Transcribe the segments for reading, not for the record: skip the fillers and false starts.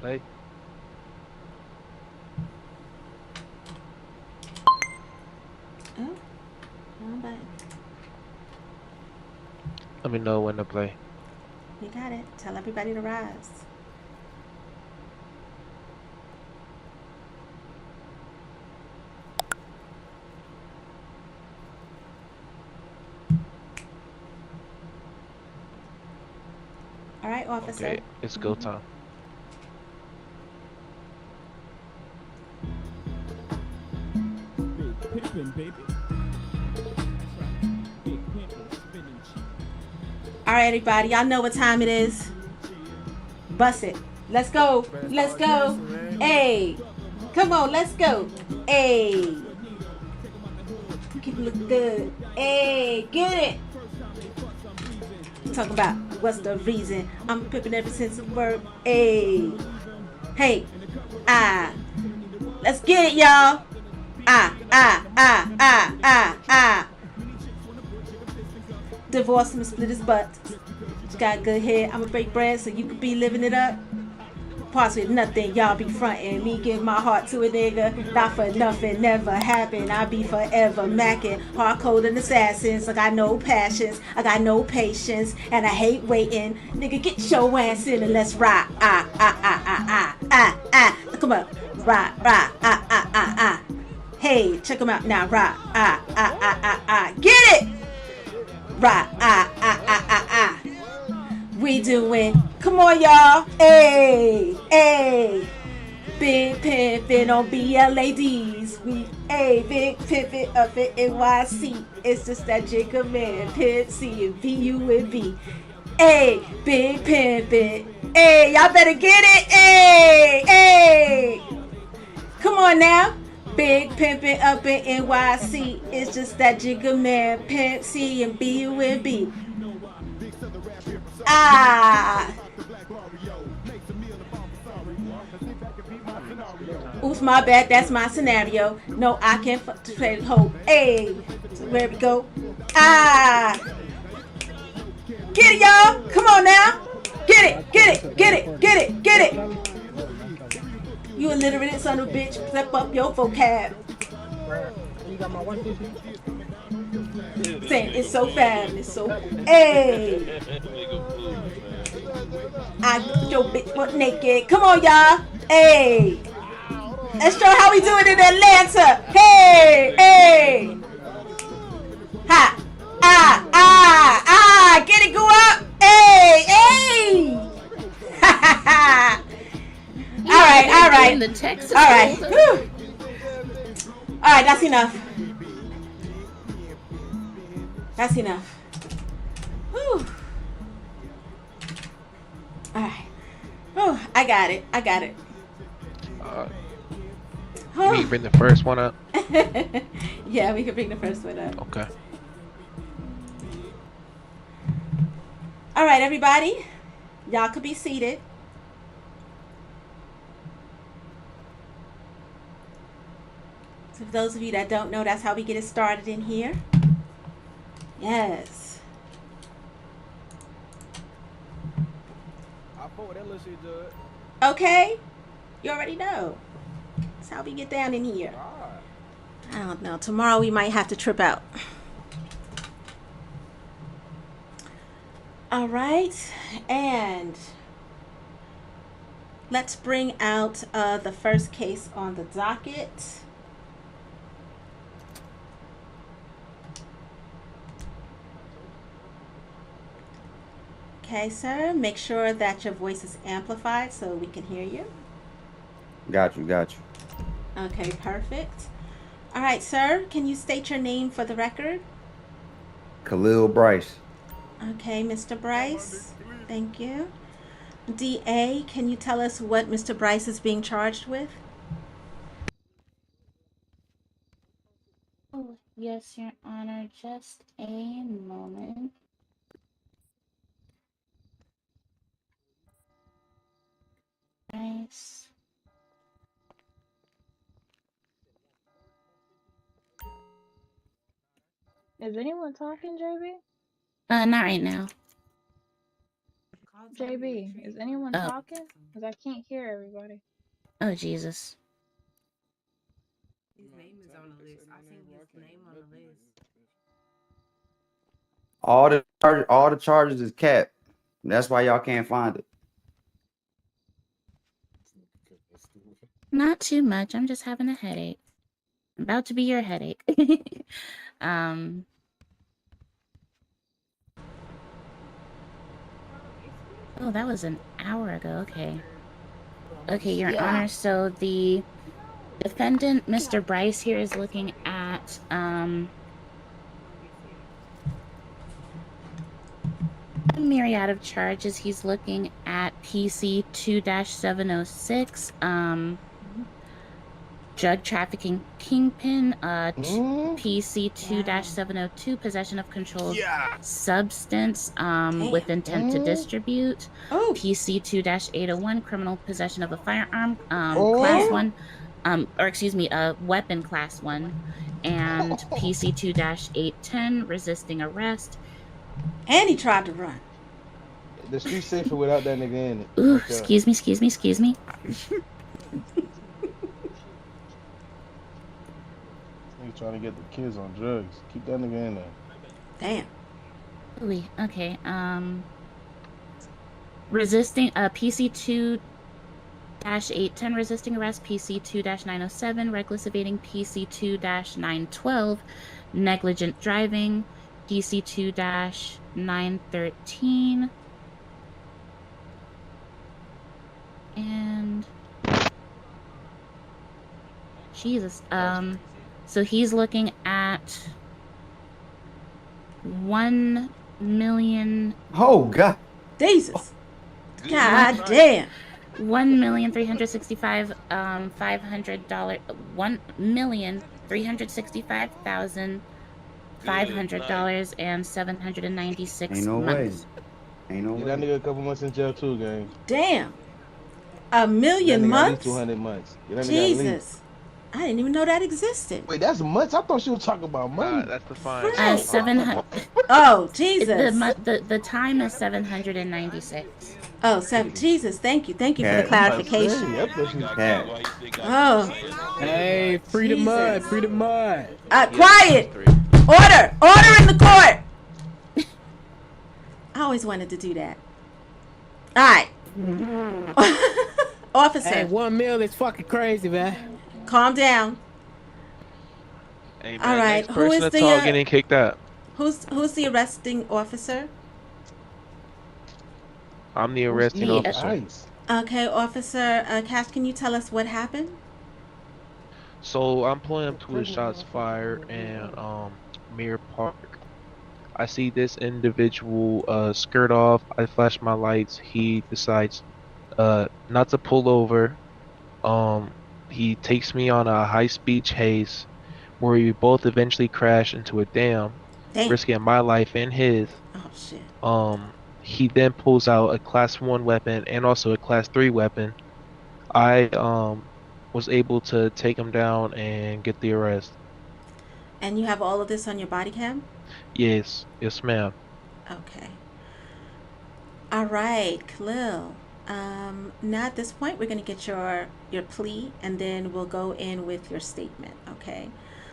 Play. Oh, wrong button. Let me know when to play. You got it. Tell everybody to rise. All right, officer. Okay, it's go time. Big pimpin', baby. That's right. Big pimpin', spinning cheap. All right, everybody. Y'all know what time it is. Bust it. Let's go. Let's go. Hey. Come on, let's go. Hey. Keep it look good. Hey, get it. Talk about what's the reason. I'm pimping ever since work. Hey. Hey. Ah. Let's get it, y'all. Divorce him and split his butt. She got good head. I'ma break bread so you could be living it up. Parts with nothing, y'all be frontin'. Me give my heart to a nigga, not for nothing, never happen. I be forever mackin', hardcore and assassins. I got no passions, I got no patience, and I hate waiting. Nigga, get your ass in and let's rock. Come on, rock. Hey, check them out now, rock. Get it! Rock. We doing. Come on, y'all. Hey. Big pimpin' on BLADs. Big pimpin' up at NYC. It's just that Jacob man, Pimp C and VUNB. Hey, big pimpin'. Hey, y'all better get it. Hey. Come on now. Big pimpin' up in NYC. It's just that Jigga man, Pimp C and BUNB. Oops, my bad, that's my scenario. No, I can't play hope. Hey, so where we go? Get it, y'all. Come on now. Get it. You illiterate son of a bitch. Step up your vocab. Saying it's so fab. It's so. Hey. I get your bitch butt naked. Come on, y'all. Hey. Let's show how we do it in Atlanta. Hey. Ha. Get it, go up. Hey. All right. The Texas All right. All right, that's enough. Whew. All right. Oh, I got it. You need to bring the first one up. Yeah, we can bring the first one up. Okay. All right, everybody. Y'all could be seated. So for those of you that don't know, that's how we get it started in here. Yes. Okay. You already know. That's how we get down in here. I don't know. Tomorrow we might have to trip out. All right. And let's bring out the first case on the docket. Okay, sir. Make sure that your voice is amplified so we can hear you. Got you. Okay, perfect. All right, sir. Can you state your name for the record? Khalil Bryce. Okay, Mr. Bryce. Thank you. DA, can you tell us what Mr. Bryce is being charged with? Oh, yes, Your Honor. Just a moment. Nice. Is anyone talking, JB? Not right now. JB, is anyone Oh. talking? Because I can't hear everybody. Oh, Jesus. His name is on the list. I seen his name on the list. All the charges is capped. That's why y'all can't find it. Not too much. I'm just having a headache. About to be your headache. Oh, that was an hour ago. Okay. Okay, Your Honor. So the defendant, Mr. Bryce, here is looking at a myriad of charges. He's looking at PC 2-706, drug trafficking kingpin, PC 2-702, possession of controlled substance with intent to distribute, PC 2-801, criminal possession of a firearm, class 1, a weapon class 1, and PC 2-810, resisting arrest. And he tried to run. The street safer without that nigga in it. Ooh, Okay. excuse me. Nigga trying to get the kids on drugs. Keep that nigga in there. Damn. Ooh, okay. Resisting PC 2-810, resisting arrest, PC 2-907, reckless evading, PC 2-912, negligent driving, PC 2-913, and Jesus. So he's looking at 1 million. Oh God. Jesus. God damn. $1,365,500. $1,365,500 and 796 Ain't no months. way. Ain't no Get way. that nigga a couple months in jail too, gang. Damn. A million That nigga months? At least 200 months. Get that nigga at least. Jesus. I didn't even know that existed. Wait, that's months? I thought she was talking about money. That's the fine. 700. Oh, Jesus. The time is 796. Oh, Jesus. Thank you for the Yeah. clarification. Yeah. Oh. Hey, free the mud, free the mud. Quiet. Order in the court. I always wanted to do that. All right. Officer. Hey, 1 mil is fucking crazy, man. Calm down. Hey, man, All right. next Who person is to talk getting the kicked out. who's the arresting officer? I'm the arresting me? officer. Nice. Okay, Officer Cash, can you tell us what happened? So I'm pulling up to a shots fired and Mirror Park. I see this individual skirt off. I flash my lights. He decides not to pull over. He takes me on a high-speed chase where we both eventually crash into a dam, risking my life and his. Oh shit. He then pulls out a class 1 weapon and also a class 3 weapon. I was able to take him down and get the arrest. And you have all of this on your body cam? Yes, ma'am. Okay. All right, Khalil. Now at this point, we're going to get your plea, and then we'll go in with your statement, okay?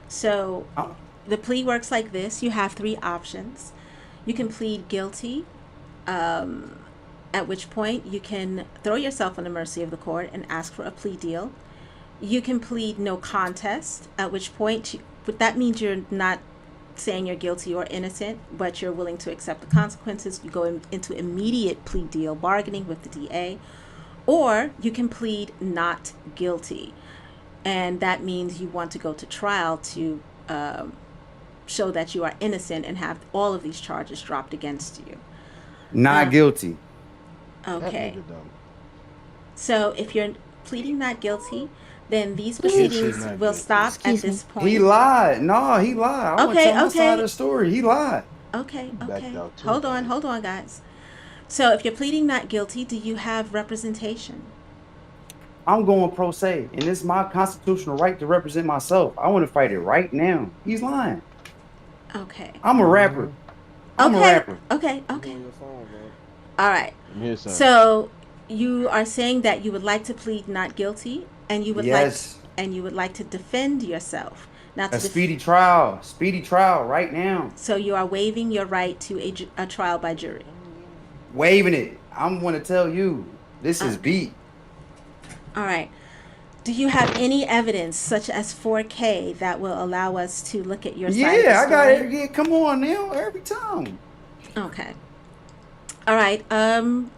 So the plea works like this. You have 3 options. You can plead guilty, at which point you can throw yourself on the mercy of the court and ask for a plea deal. You can plead no contest, at which point, but that means you're not saying you're guilty or innocent, but you're willing to accept the consequences. You go into immediate plea deal bargaining with the DA, or you can plead not guilty, and that means you want to go to trial to show that you are innocent and have all of these charges dropped against you. Not guilty. Okay. So if you're pleading not guilty, then these proceedings will stop at this point. He lied. No, he lied. I want to tell my side of the story. He lied. Okay. Hold on, guys. So if you're pleading not guilty, do you have representation? I'm going pro se, and it's my constitutional right to represent myself. I want to fight it right now. He's lying. Okay. I'm a rapper. I'm a rapper. Okay. All right. I'm here, son. So you are saying that you would like to plead not guilty, and you would Yes. like to defend yourself. Now A speedy trial right now. so you are waiving your right to a trial by jury. Waving it. I'm going to tell you, this is beat. All right. Do you have any evidence, such as 4K, that will allow us to look at your side of the Yeah, I got story? it. Yeah, come on now, every time. Okay. All right.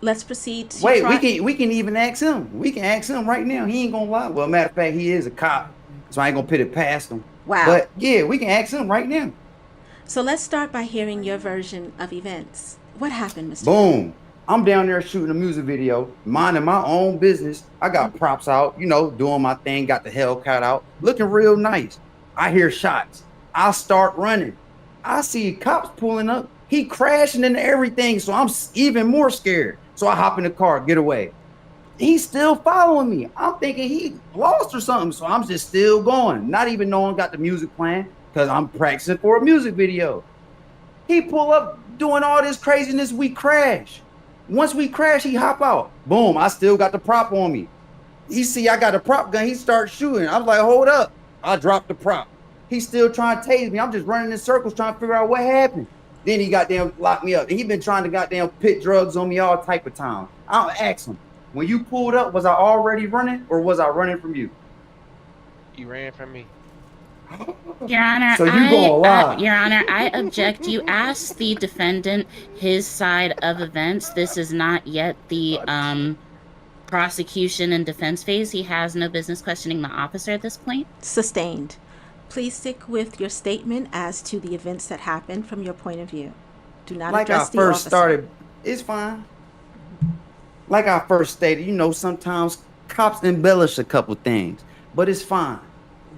Let's proceed to Wait, we can even ask him. We can ask him right now. He ain't gonna lie. Well, matter of fact, he is a cop, so I ain't gonna put it past him. Wow. But yeah, we can ask him right now. So let's start by hearing your version of events. What happened, Mr. Boom. I'm down there shooting a music video, minding my own business. I got props out, doing my thing, got the Hellcat out, looking real nice. I hear shots. I start running. I see cops pulling up. He crashing into everything, so I'm even more scared. So I hop in the car, get away. He's still following me. I'm thinking he lost or something, so I'm just still going, not even knowing got the music playing because I'm practicing for a music video. He pull up doing all this craziness. We crash. Once we crash, he hop out. Boom, I still got the prop on me. He see I got a prop gun. He starts shooting. I was like, hold up. I dropped the prop. He's still trying to tase me. I'm just running in circles trying to figure out what happened. Then he goddamn locked me up. He been trying to goddamn pit drugs on me all type of time. I'll ask him, when you pulled up, was I already running or was I running from you? You ran from me. Your Honor, So you gonna lie. Your Honor, I object. You asked the defendant his side of events. This is not yet the prosecution and defense phase. He has no business questioning the officer at this point. Sustained. Please stick with your statement as to the events that happened from your point of view. Do not Like I address the first officer. started, it's fine. Like I first stated, sometimes cops embellish a couple things, but it's fine.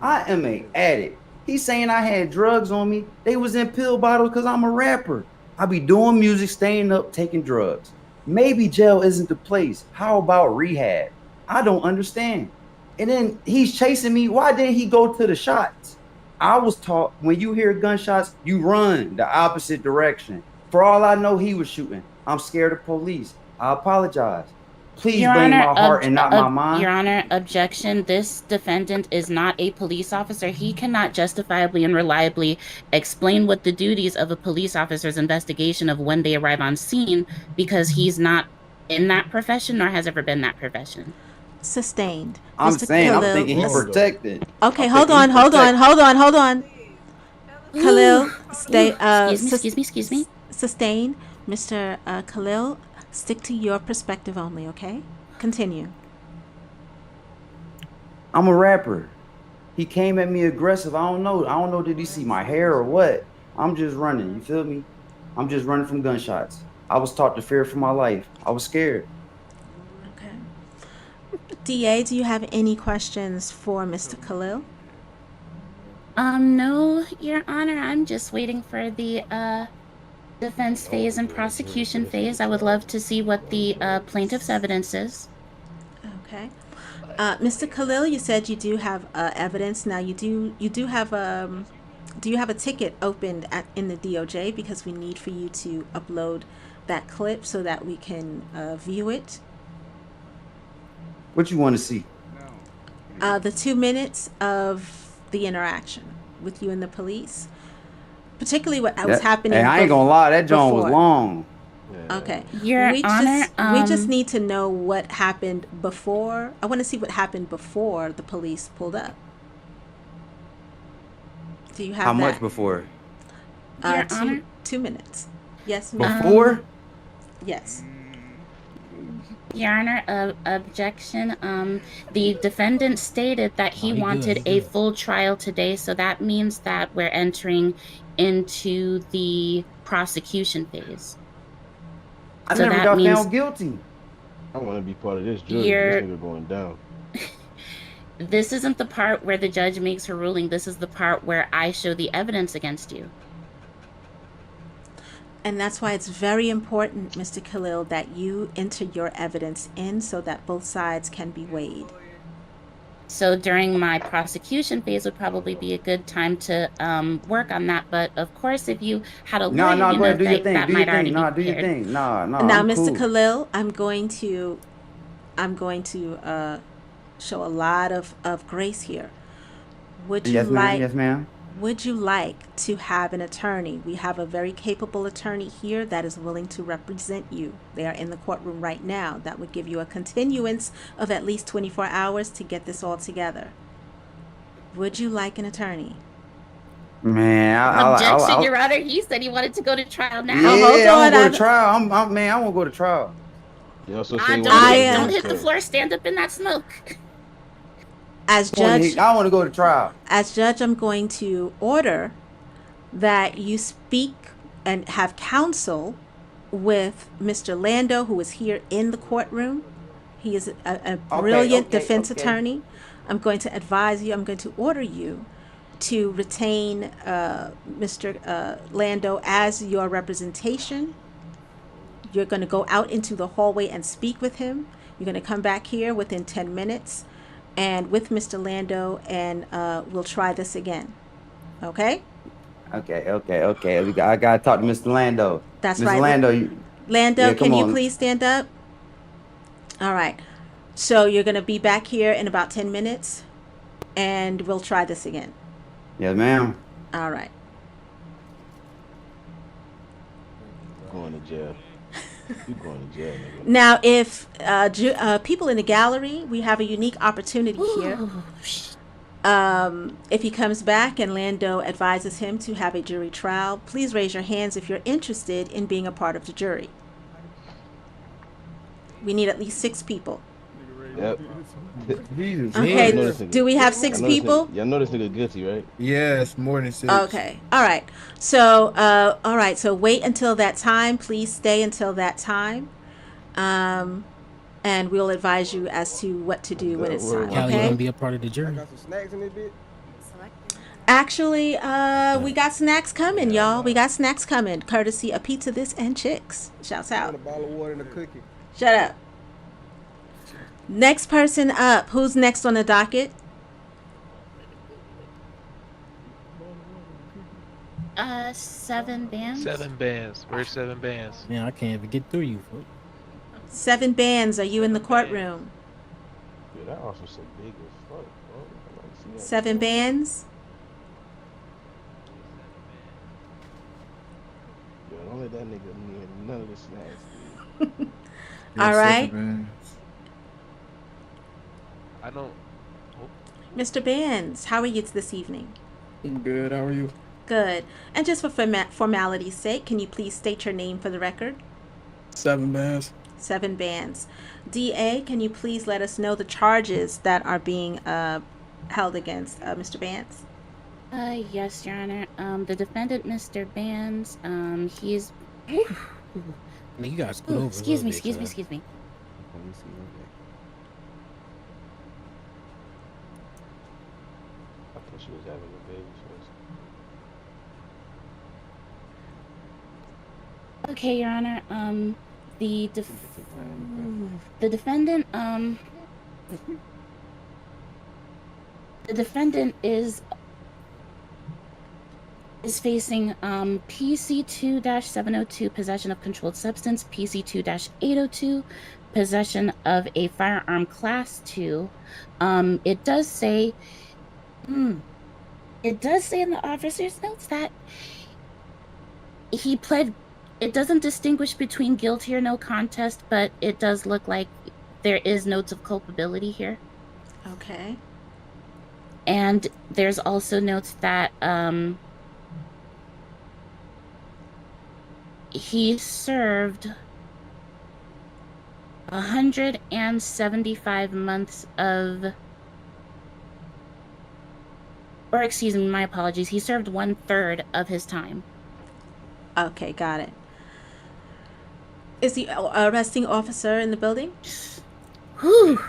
I am an addict. He's saying I had drugs on me. They was in pill bottles because I'm a rapper. I be doing music, staying up, taking drugs. Maybe jail isn't the place. How about rehab? I don't understand. And then he's chasing me. Why didn't he go to the shots? I was taught when you hear gunshots, you run the opposite direction. For all I know, he was shooting. I'm scared of police. I apologize. Please Your blame Honor, my heart and not my mind. Your Honor, objection. This defendant is not a police officer. He cannot justifiably and reliably explain what the duties of a police officer's investigation of when they arrive on scene because he's not in that profession nor has ever been that profession. Sustained. I'm Mr. saying, I'm Khalil, thinking he's protected. Okay, I'm hold thinking on. he's protected. Khalil, stay. Excuse me. Sustained. Mr. Khalil, stick to your perspective only, okay? Continue. I'm a rapper. He came at me aggressive. I don't know. Did he see my hair or what? I'm just running. You feel me? I'm just running from gunshots. I was taught to fear for my life. I was scared. Okay. DA, do you have any questions for Mr. Khalil? No, Your Honor. I'm just waiting for the defense phase and prosecution phase. I would love to see what the plaintiff's evidence is. Okay. Mr. Khalil, you said you do have evidence. Now you do have do you have a ticket opened in the DOJ because we need for you to upload that clip so that we can view it? What you want to see? The 2 minutes of the interaction with you and the police, particularly what was happening. Hey, I ain't gonna lie, that joint was long. Okay. Your Honor, we just need to know what happened before. I want to see what happened before the police pulled up. Do you have How that? much before? Your Honor? 2 minutes. Yes. ma'am. Before? Yes. Your Honor, objection. The defendant stated that he wanted a full trial today, so that means that we're entering into the prosecution phase. I So never that got means- found guilty. I want to be part of this jury. You're- This nigga going down. This isn't the part where the judge makes her ruling. This is the part where I show the evidence against you. And that's why it's very important, Mr. Khalil, that you enter your evidence in so that both sides can be weighed. So during my prosecution phase would probably be a good time to work on that. But of course, if you had a lawyer, No, you go know, ahead, do your thing. that Do your might already thing. be No, do your prepared. thing. Nah, Now, I'm Mr. cool. Khalil, I'm going to show a lot of grace here. Would you Yes, ma'am. like Yes, ma'am. would you like to have an attorney? We have a very capable attorney here that is willing to represent you. They are in the courtroom right now. That would give you a continuance of at least 24 hours to get this all together. Would you like an attorney? Man, Objection, Your Honor. He said he wanted to go to trial now. Oh, hold yeah, I on. want to go to trial. Man, I want to go to trial. He also said he Don't wanted to I go to don't bench hit the though. floor. Stand up in that smoke. As judge, I want to go to trial. I'm going to order that you speak and have counsel with Mr. Lando, who is here in the courtroom. He is a brilliant defense attorney. I'm going to advise you, I'm going to order you to retain Mr. Lando as your representation. You're going to go out into the hallway and speak with him. You're going to come back here within 10 minutes and with Mr. Lando, and we'll try this again. Okay? Okay. I gotta talk to Mr. Lando. That's Mr. right. Lando, Lando, yeah, come can you on. please stand up? All right. So you're going to be back here in about 10 minutes, and we'll try this again. Yes, ma'am. All right. Going to jail. You going to jail, nigga. Now, if people in the gallery, we have a unique opportunity here. If he comes back and Lando advises him to have a jury trial, please raise your hands if you're interested in being a part of the jury. We need at least 6 people. Yep. Okay, do we have 6 people? Y'all know this nigga guilty, right? Yes, more than 6. Okay, all right. So wait until that time. Please stay until that time. And we'll advise you as to what to do when it's time, Callie, you okay? gonna be a part of the jury? Actually, we got snacks coming, y'all. We got snacks coming, courtesy of Pizza This and Chicks. Shouts out. A bottle of water and a cookie. Shut up. Next person up. Who's next on the docket? 7 bands. 7 bands. Where's 7 bands? Man, I can't even get through you, folks. 7 bands. Are you in the courtroom? Yeah, that officer big as fuck, bro. I like to see that. 7 bands. Yo, don't let that nigga near none of the snacks, dude. All right. I don't. Mr. Bands, how are you this evening? I'm good. How are you? Good. And just for formality's sake, can you please state your name for the record? 7 bands. 7 bands. DA, can you please let us know the charges that are being held against Mr. Bands? Yes, Your Honor. The defendant, Mr. Bands, he's. Man, you gotta scoot over. Excuse me. Let me see. Okay. I thought she was having a baby first. Okay, Your Honor. The defendant, the defendant is facing PC 2-702 possession of controlled substance, PC 2-802 possession of a firearm class 2. It does say in the officer's notes that he pled. It doesn't distinguish between guilty or no contest, but it does look like there is notes of culpability here. Okay. And there's also notes that he served 175 months of, or excuse me, my apologies. He served 1/3 of his time. Okay, got it. Is the arresting officer in the building? Whew.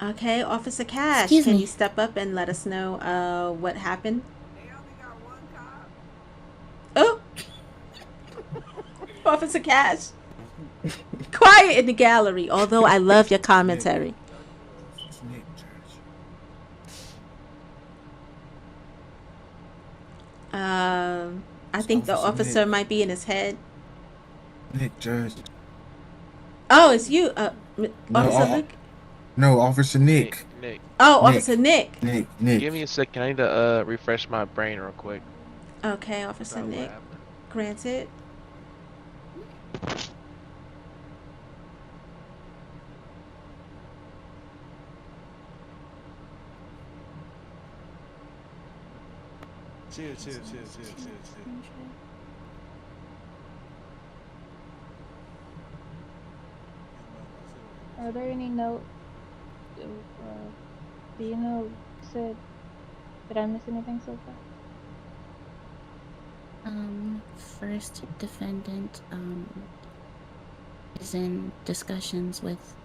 Okay, Officer Cash, Excuse can me. you step up and let us know what happened? Oh! Officer Cash. Quiet in the gallery, although I love your commentary. I think the officer might be in his head. Nick, Judge. Oh, it's you, No, Officer Luke. No, Officer Nick. Nick, Oh, Nick. Officer Nick. Nick. give me a second. I need to refresh my brain real quick. Okay, Officer Forgot what Nick. happened. Granted. Chill. Are there any notes? Do you know, Sid? Did I miss anything so far? First defendant, is in discussions with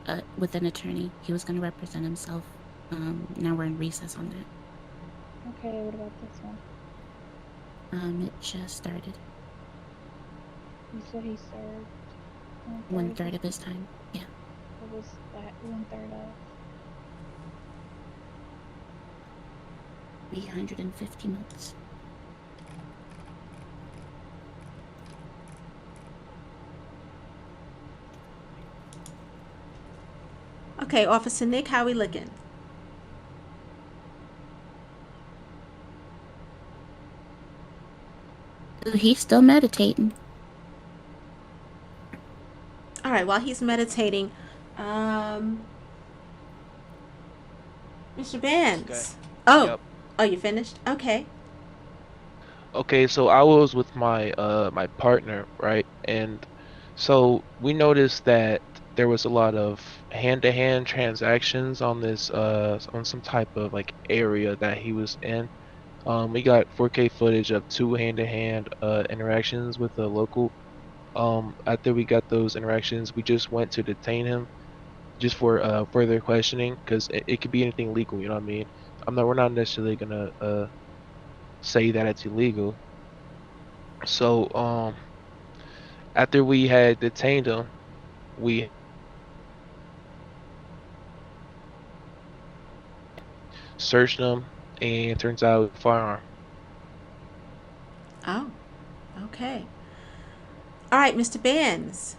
an attorney. He was going to represent himself. Now we're in recess on that. Okay, what about this one? It just started. You said he served 1/3 of his time. Yeah. What was that 1/3 of? 350 minutes. Okay, Officer Nick, how we looking? He's still meditating. All right, while he's meditating, Mr. Bands. Okay. Oh, Yep. oh, you finished? Okay. Okay, so I was with my my partner, right? And so we noticed that there was a lot of hand-to-hand transactions on this on some type of like area that he was in. We got 4K footage of two hand-to-hand interactions with a local. After we got those interactions, we just went to detain him just for further questioning because it could be anything legal, you know what I mean? We're not necessarily gonna say that it's illegal. So after we had detained him, we searched him and turns out firearm. Oh, okay. All right, Mr. Bands.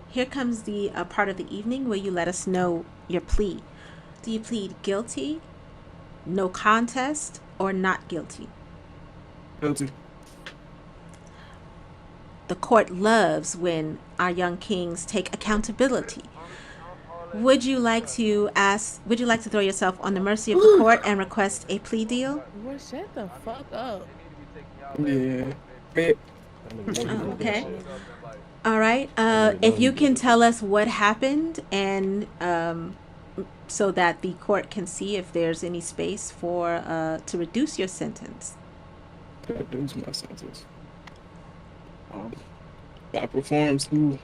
Here comes the part of the evening where you let us know your plea. Do you plead guilty, no contest, or not guilty? Guilty. The court loves when our young kings take accountability. Would you like to throw yourself on the mercy of the court and request a plea deal? Boy, shut the fuck up. Yeah. Oh, okay. All right. If you can tell us what happened and so that the court can see if there's any space for to reduce your sentence. Reduce my sentence. I performed two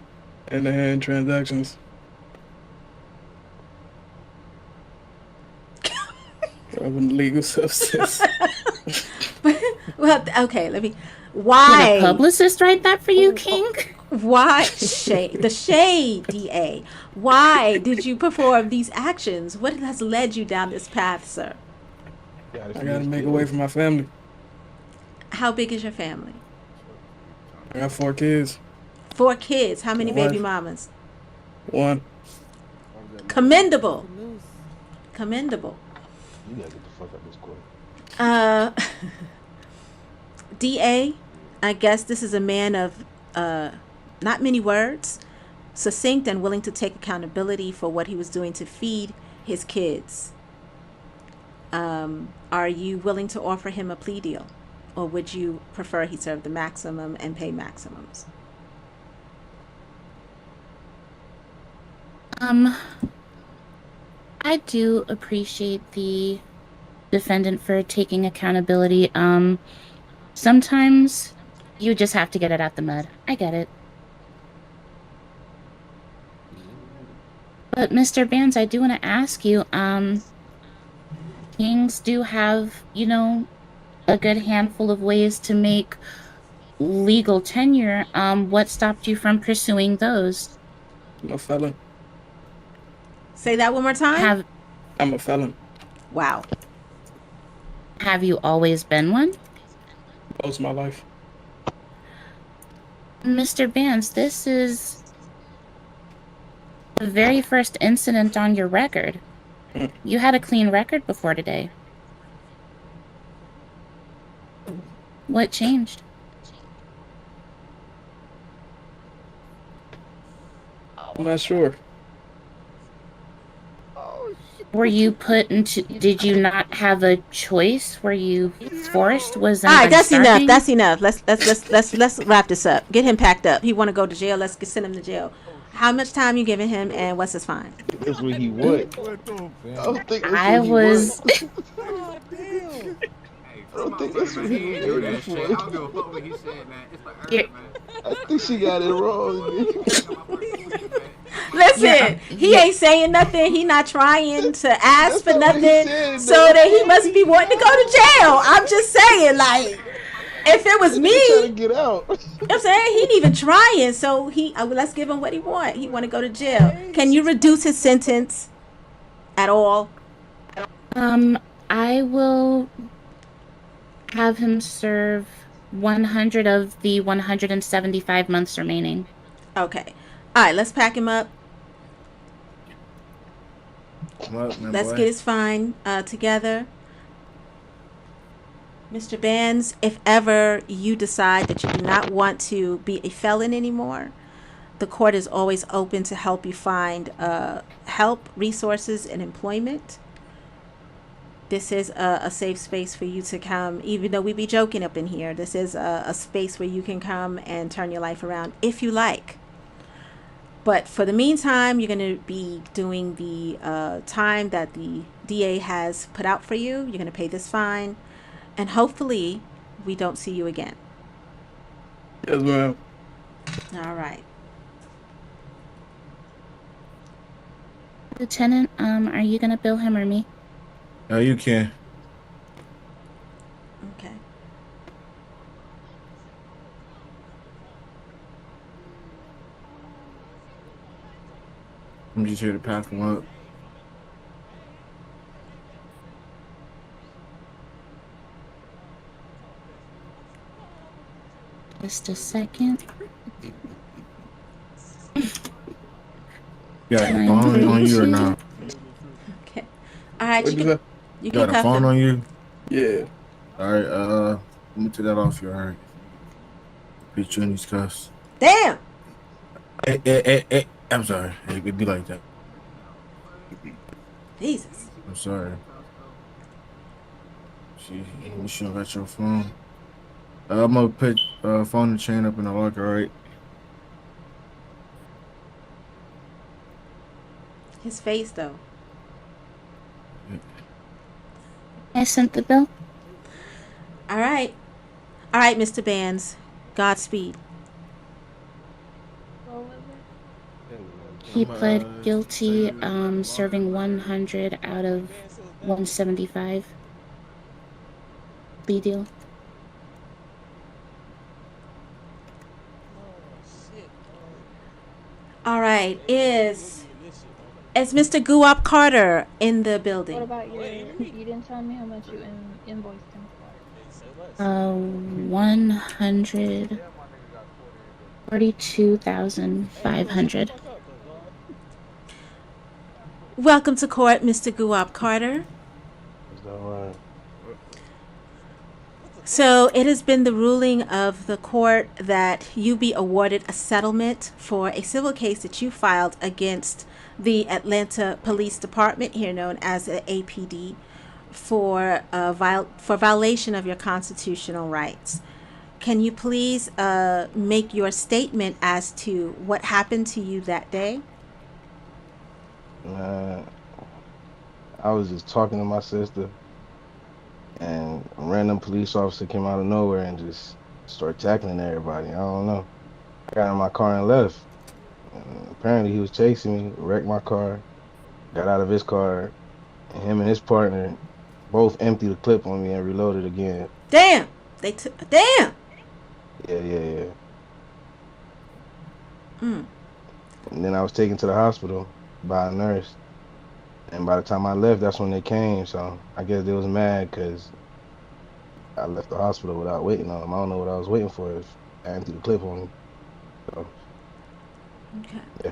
hand-to-hand transactions. Of an illegal substance. Well, okay. Why? Did a publicist write that for you, King? Why the shade, DA? Why did you perform these actions? What has led you down this path, sir? I gotta make a way for my family. How big is your family? I got 4 kids. 4 kids. How many baby Wife. mamas? 1. Commendable. Commendable. You gotta get the fuck out this court. DA, I guess this is a man of not many words, succinct and willing to take accountability for what he was doing to feed his kids. Are you willing to offer him a plea deal? Or would you prefer he serve the maximum and pay maximums? I do appreciate the defendant for taking accountability. Sometimes you just have to get it out the mud. I get it. But Mr. Bands, I do want to ask you, kings do have, a good handful of ways to make legal tenure. What stopped you from pursuing those? I'm a felon. Say that one more time. I'm a felon. Wow. Have you always been one? Most of my life. Mr. Vance, this is the very first incident on your record. You had a clean record before today. What changed? I'm not sure. Were you put into? Did you not have a choice? Were you forced? Was All right, anybody that's enough. starving? That's enough. Let's wrap this up. Get him packed up. He want to go to jail. Let's send him to jail. How much time you giving him, and what's his fine? That's what he want. I don't think that's I what he was. want. I don't think that's what he was aiming for. I think she got it wrong. Listen, Yeah, he ain't saying nothing. He not trying to ask That's for not what he nothing, said, so though. that he must be wanting to go to jail. I'm just saying, like, if it was me, He trying to get out. I'm saying he ain't even trying. So let's give him what he want. He want to go to jail. Can you reduce his sentence at all? I will have him serve 100 of the 175 months remaining. Okay. All right. Let's pack him up. Let's get his fine together. Mr. Bands, if ever you decide that you do not want to be a felon anymore, the court is always open to help you find help, resources, and employment. This is a safe space for you to come, even though we be joking up in here. This is a space where you can come and turn your life around if you like. But for the meantime, you're going to be doing the time that the DA has put out for you. You're going to pay this fine. And hopefully, we don't see you again. Yes, ma'am. All right. Lieutenant, are you gonna bill him or me? No, you can. Okay. I'm just here to pack him up. Just a second. Yeah, the phone on you or not? Okay. All right. What'd You you can, say? you Got can a cuff phone him. on you? Yeah. All right, let me take that off you, all right? Put you in these cuffs. Damn. Hey, I'm sorry. Hey, it be like that. Jesus. I'm sorry. You sure got your phone? I'm gonna put phone and chain up in the locker, all right? His face, though. I sent the bill. All right. All right, Mr. Bands. Godspeed. He pled guilty, serving 100 out of 175. Plea deal. All right. Is Mr. Guap Carter in the building? What about your? You didn't tell me how much you invoiced him for. 142,500. Welcome to court, Mr. Guap Carter. Is that right? So it has been the ruling of the court that you be awarded a settlement for a civil case that you filed against the Atlanta Police Department, here known as the APD, for violation of your constitutional rights. Can you please make your statement as to what happened to you that day? I was just talking to my sister, and a random police officer came out of nowhere and just started tackling everybody. I don't know. I got in my car and left. And apparently, he was chasing me, wrecked my car, got out of his car, and him and his partner both emptied the clip on me and reloaded again. Damn! They took. Damn! Yeah. Mm. And then I was taken to the hospital by a nurse. And by the time I left, that's when they came. So I guess they was mad because I left the hospital without waiting on him. I don't know what I was waiting for if adding to the clip on me. So, Okay. yeah.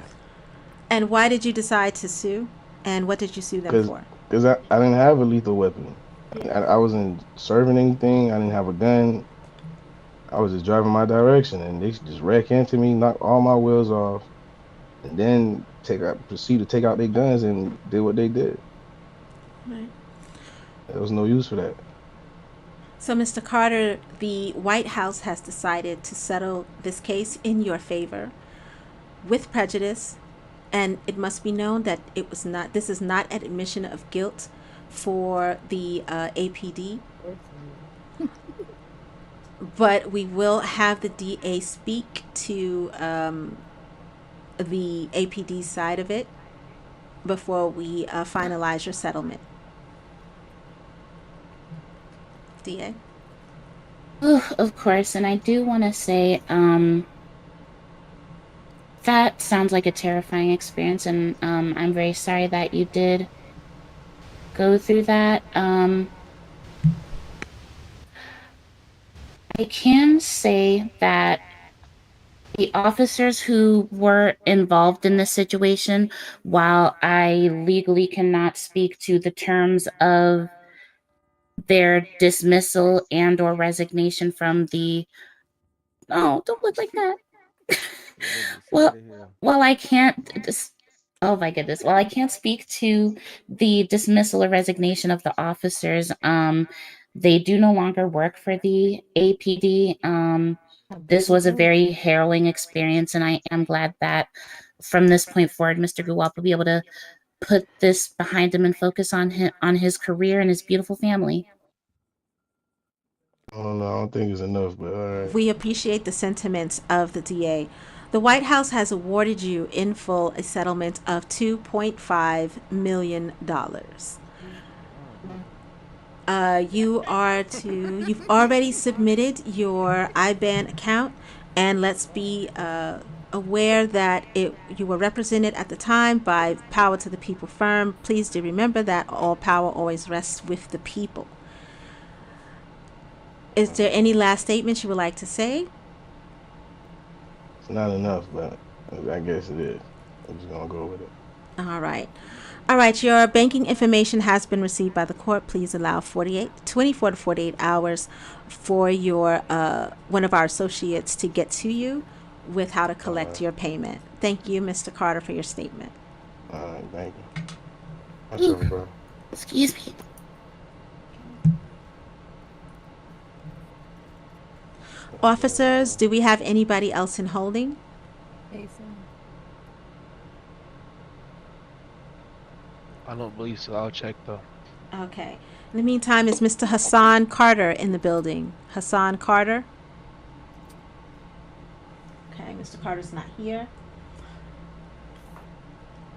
And why did you decide to sue? And what did you sue them Cause, for? cause I didn't have a lethal weapon. I wasn't serving anything. I didn't have a gun. I was just driving my direction, and they just wreck into me, knock all my wheels off, and then proceed to take out their guns and did what they did. Right. There was no use for that. So, Mr. Carter, the White House has decided to settle this case in your favor with prejudice, and it must be known that this is not an admission of guilt for the APD, but we will have the DA speak to the APD side of it before we finalize your settlement. DA? Of course, and I do want to say, that sounds like a terrifying experience, and I'm very sorry that you did go through that. I can say that the officers who were involved in this situation, while I legally cannot speak to the terms of their dismissal and or resignation from the don't look like that. Well, while I can't oh my goodness, while I can't speak to the dismissal or resignation of the officers, they do no longer work for the APD. This was a very harrowing experience, and I am glad that from this point forward, Mr. Guwap will be able to put this behind him and focus on his career and his beautiful family. I don't know. I don't think it's enough, but all right. We appreciate the sentiments of the DA. The White House has awarded you in full a settlement of $2.5 million. You've already submitted your IBAN account, and let's be aware that you were represented at the time by Power to the People firm. Please do remember that all power always rests with the people. Is there any last statements you would like to say? It's not enough, but I guess it is. I'm just gonna go with it. All right. All right, your banking information has been received by the court. Please allow 24 to 48 hours for your one of our associates to get to you with how to collect your payment. Thank you, Mr. Carter, for your statement. All right, thank you. That's over, bro. Excuse me. Officers, do we have anybody else in holding? I don't believe so. I'll check though. Okay. In the meantime, is Mr. Hassan Carter in the building? Hassan Carter? Okay, Mr. Carter's not here.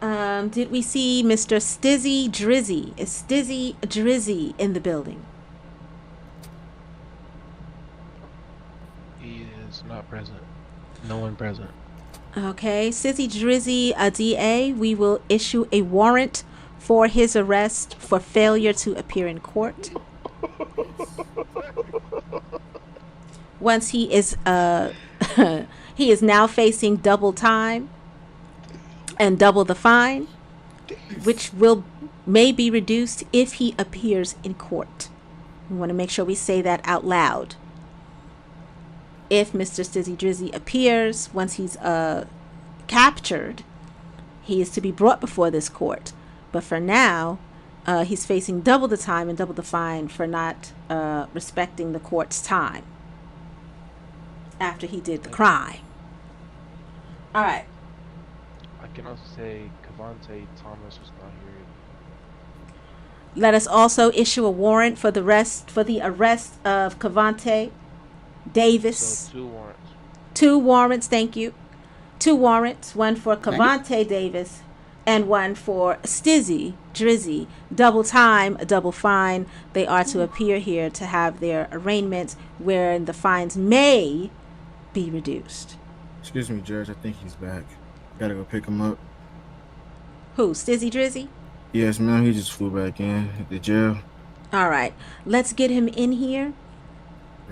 Did we see Mr. Stizzy Drizzy? Is Stizzy Drizzy in the building? He is not present. No one present. Okay, Stizzy Drizzy, DA, we will issue a warrant for his arrest for failure to appear in court. Once he is he is now facing double time and double the fine, which may be reduced if he appears in court. We want to make sure we say that out loud. If Mr. Stizzy Drizzy appears, once he's captured, he is to be brought before this court. But for now, he's facing double the time and double the fine for not respecting the court's time after he did the crime. All right. I can also say Cavante Thomas was not here. Let us also issue a warrant for the arrest of Cavante Davis. So 2 warrants. 2 warrants, thank you. 2 warrants, one for Cavante Davis and one for Stizzy Drizzy. Double time, double fine. They are to appear here to have their arraignments where the fines may be reduced. Excuse me, Judge. I think he's back. Gotta go pick him up. Who, Stizzy Drizzy? Yes, ma'am. He just flew back in the jail. All right, let's get him in here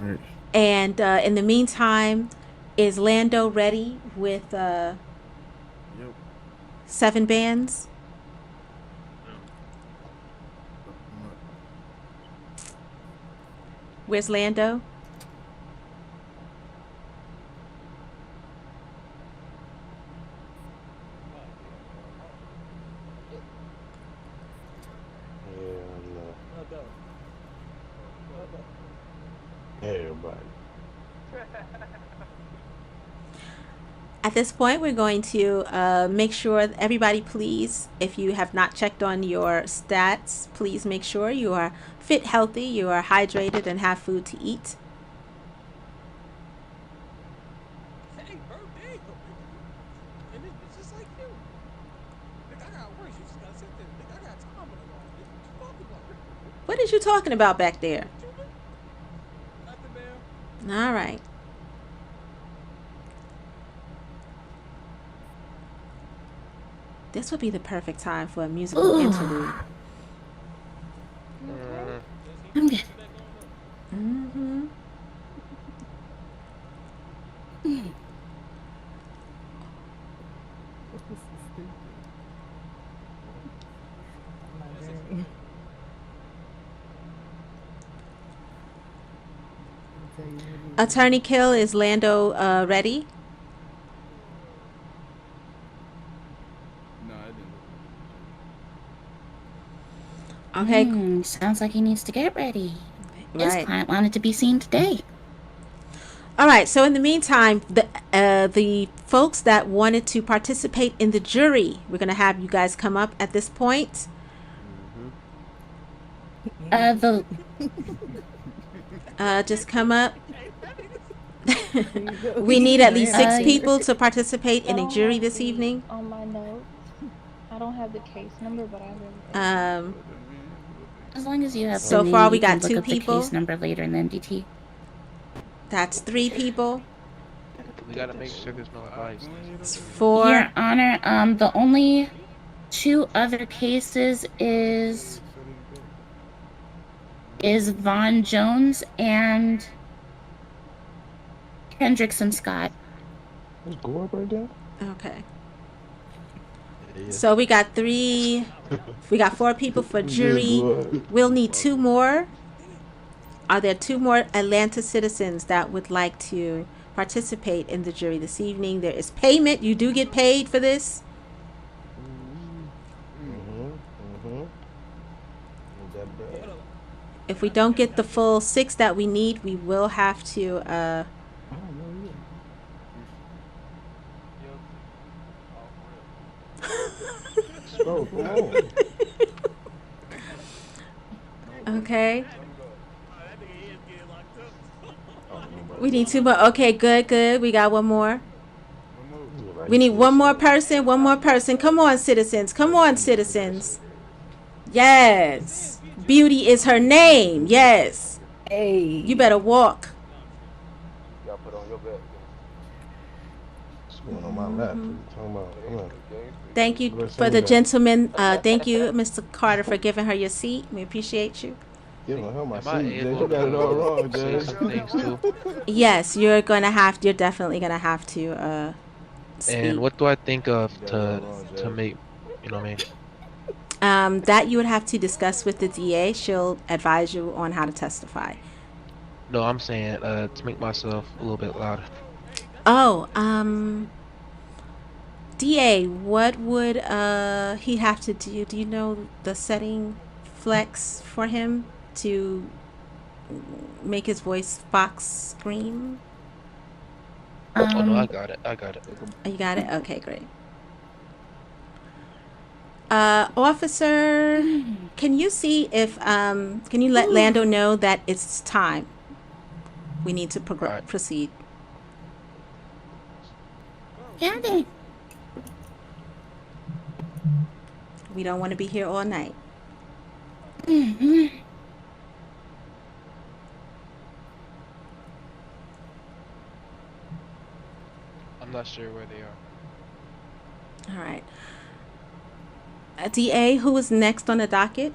Right. And in the meantime, is Lando ready with Yep. 7 bands? Where's Lando? Everybody. At this point, we're going to make sure everybody, please, if you have not checked on your stats, please make sure you are fit, healthy, you are hydrated, and have food to eat. Hey, bro, damn. And this bitch just like you. Nigga, I got worse. You just gotta sit there. Nigga, I got time in the law. Nigga, what you talking about? What is you talking about back there? Nothing, man. All right. This would be the perfect time for a musical interlude. I'm good. Mm-hmm. Attorney Kill, is Lando ready? No, I didn't. Okay. Sounds like he needs to get ready. His Right. client wanted to be seen today. All right. So in the meantime, the folks that wanted to participate in the jury, we're gonna have you guys come up at this point. The Just come up. We need at least 6 people to participate in a jury this evening. On my notes, I don't have the case number, but I really. as long as you have So the name, far we you can got look 2 up the people. case number later in the MDT. That's 3 people. We gotta make sure there's no bias. 4. Your Honor, the only 2 other cases is Vaughn Jones and Hendrickson Scott. Is Gore right there? Okay. Yeah. So we got 3. We got 4 people for jury. Gore. We'll need 2 more. Are there 2 more Atlanta citizens that would like to participate in the jury this evening? There is payment. You do get paid for this. If we don't get the full 6 that we need, we will have to okay. We need 2 more. Okay, good. We got 1 more. We need 1 more person. 1 more person. Come on, citizens. Come on, citizens. Yes. Beauty is her name. Yes. Hey. You better walk. Y'all put on your back. What's going on my lap? What you talking about? Come on. Thank you for the gentleman. Thank you, Mr. Carter, for giving her your seat. We appreciate you. Giving her my Am I seat, Jay. able You got it all wrong, to say Jay. some things too? Yes, you're definitely gonna have to speak. And what do I think of to make, you know what I mean? That you would have to discuss with the DA. She'll advise you on how to testify. No, I'm saying to make myself a little bit louder. Oh, DA, what would he have to do? Do you know the setting flex for him to make his voice box scream? Oh no, I got it. You got it? Okay, great. Officer, can you see if can you let Lando know that it's time? We need to proceed. Candy. We don't want to be here all night. Mm-hmm. I'm not sure where they are. All right. DA, who was next on the docket?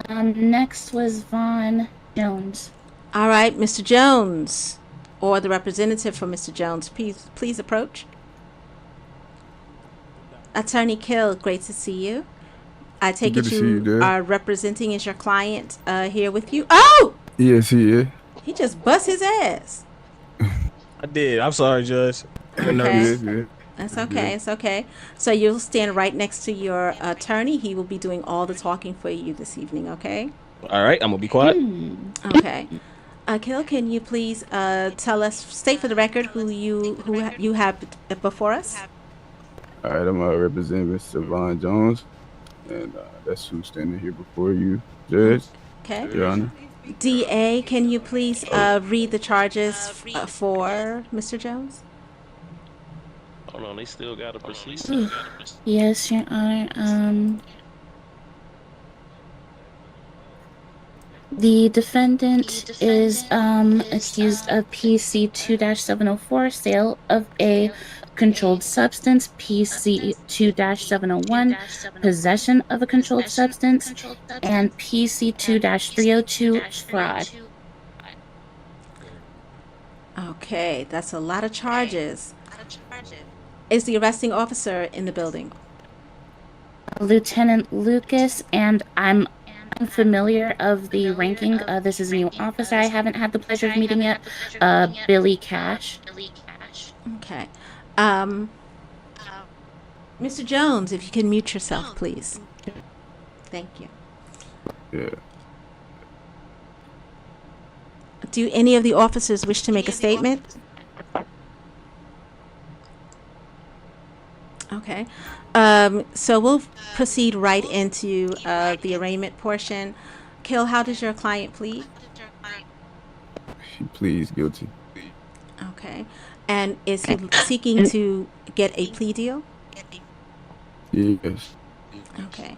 Next was Vaughn Jones. All right, Mr. Jones, or the representative for Mr. Jones, please approach. Attorney Kill, great to see you. I take Good it to see you, you Dad. are representing as your client here with you. Oh! Yes, he is. He just bust his ass. I did. I'm sorry, Judge. Okay. Good. That's okay. It's okay. So you'll stand right next to your attorney. He will be doing all the talking for you this evening, okay? All right, I'm gonna be quiet. Okay. Kill, can you please state for the record who you have before us? All right, I'm representing Mr. Von Jones, and that's who's standing here before you, Judge. Okay. Your Honor. DA, can you please read the charges for Mr. Jones? Hold on, they still gotta proceed. Yes, Your Honor. The defendant is accused of PC 2-704, sale of a controlled substance, PC 2-701, possession of a controlled substance, and PC 2-302, fraud. Okay, that's a lot of charges. Is the arresting officer in the building? Lieutenant Lucas, and I'm unfamiliar of the ranking. This is a new officer I haven't had the pleasure of meeting yet. Billy Cash. Okay. Mr. Jones, if you can mute yourself, please. Thank you. Yeah. Do any of the officers wish to make a statement? Okay. So we'll proceed right into the arraignment portion. Kill, how does your client plead? She pleads guilty. Okay. And is he seeking to get a plea deal? Yes. Okay.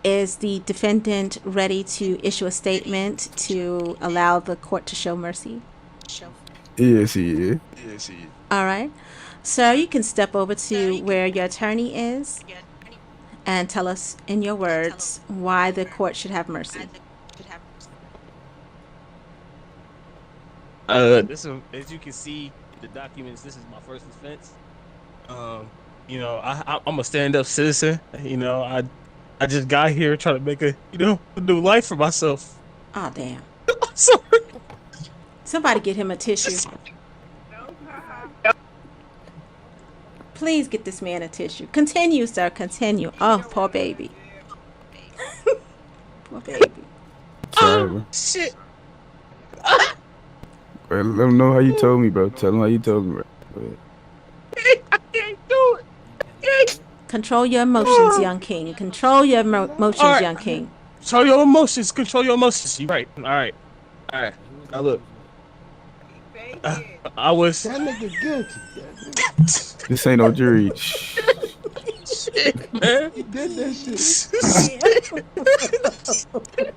Is the defendant ready to issue a statement to allow the court to show mercy? Yes, he is. All right. Sir, you can step over to where your attorney is and tell us in your words why the court should have mercy. This is, as you can see in the documents, this is my first offense. You know, I'm a stand-up citizen. You know, I just got here trying to make a new life for myself. Oh, damn. I'm sorry. Somebody get him a tissue. Please get this man a tissue. Continue, sir. Continue. Oh, poor baby. Poor baby. Sorry, bro. Shit. Bro, let him know how you told me, bro. Tell him how you told me, bro. Go ahead. I can't do it. Control your emotions, young king. Control your emotions, All right. young king. Control your emotions. Control your emotions. You're right. All right. Now look. I was. That nigga guilty. This ain't no jury. Shit, man. He did that shit.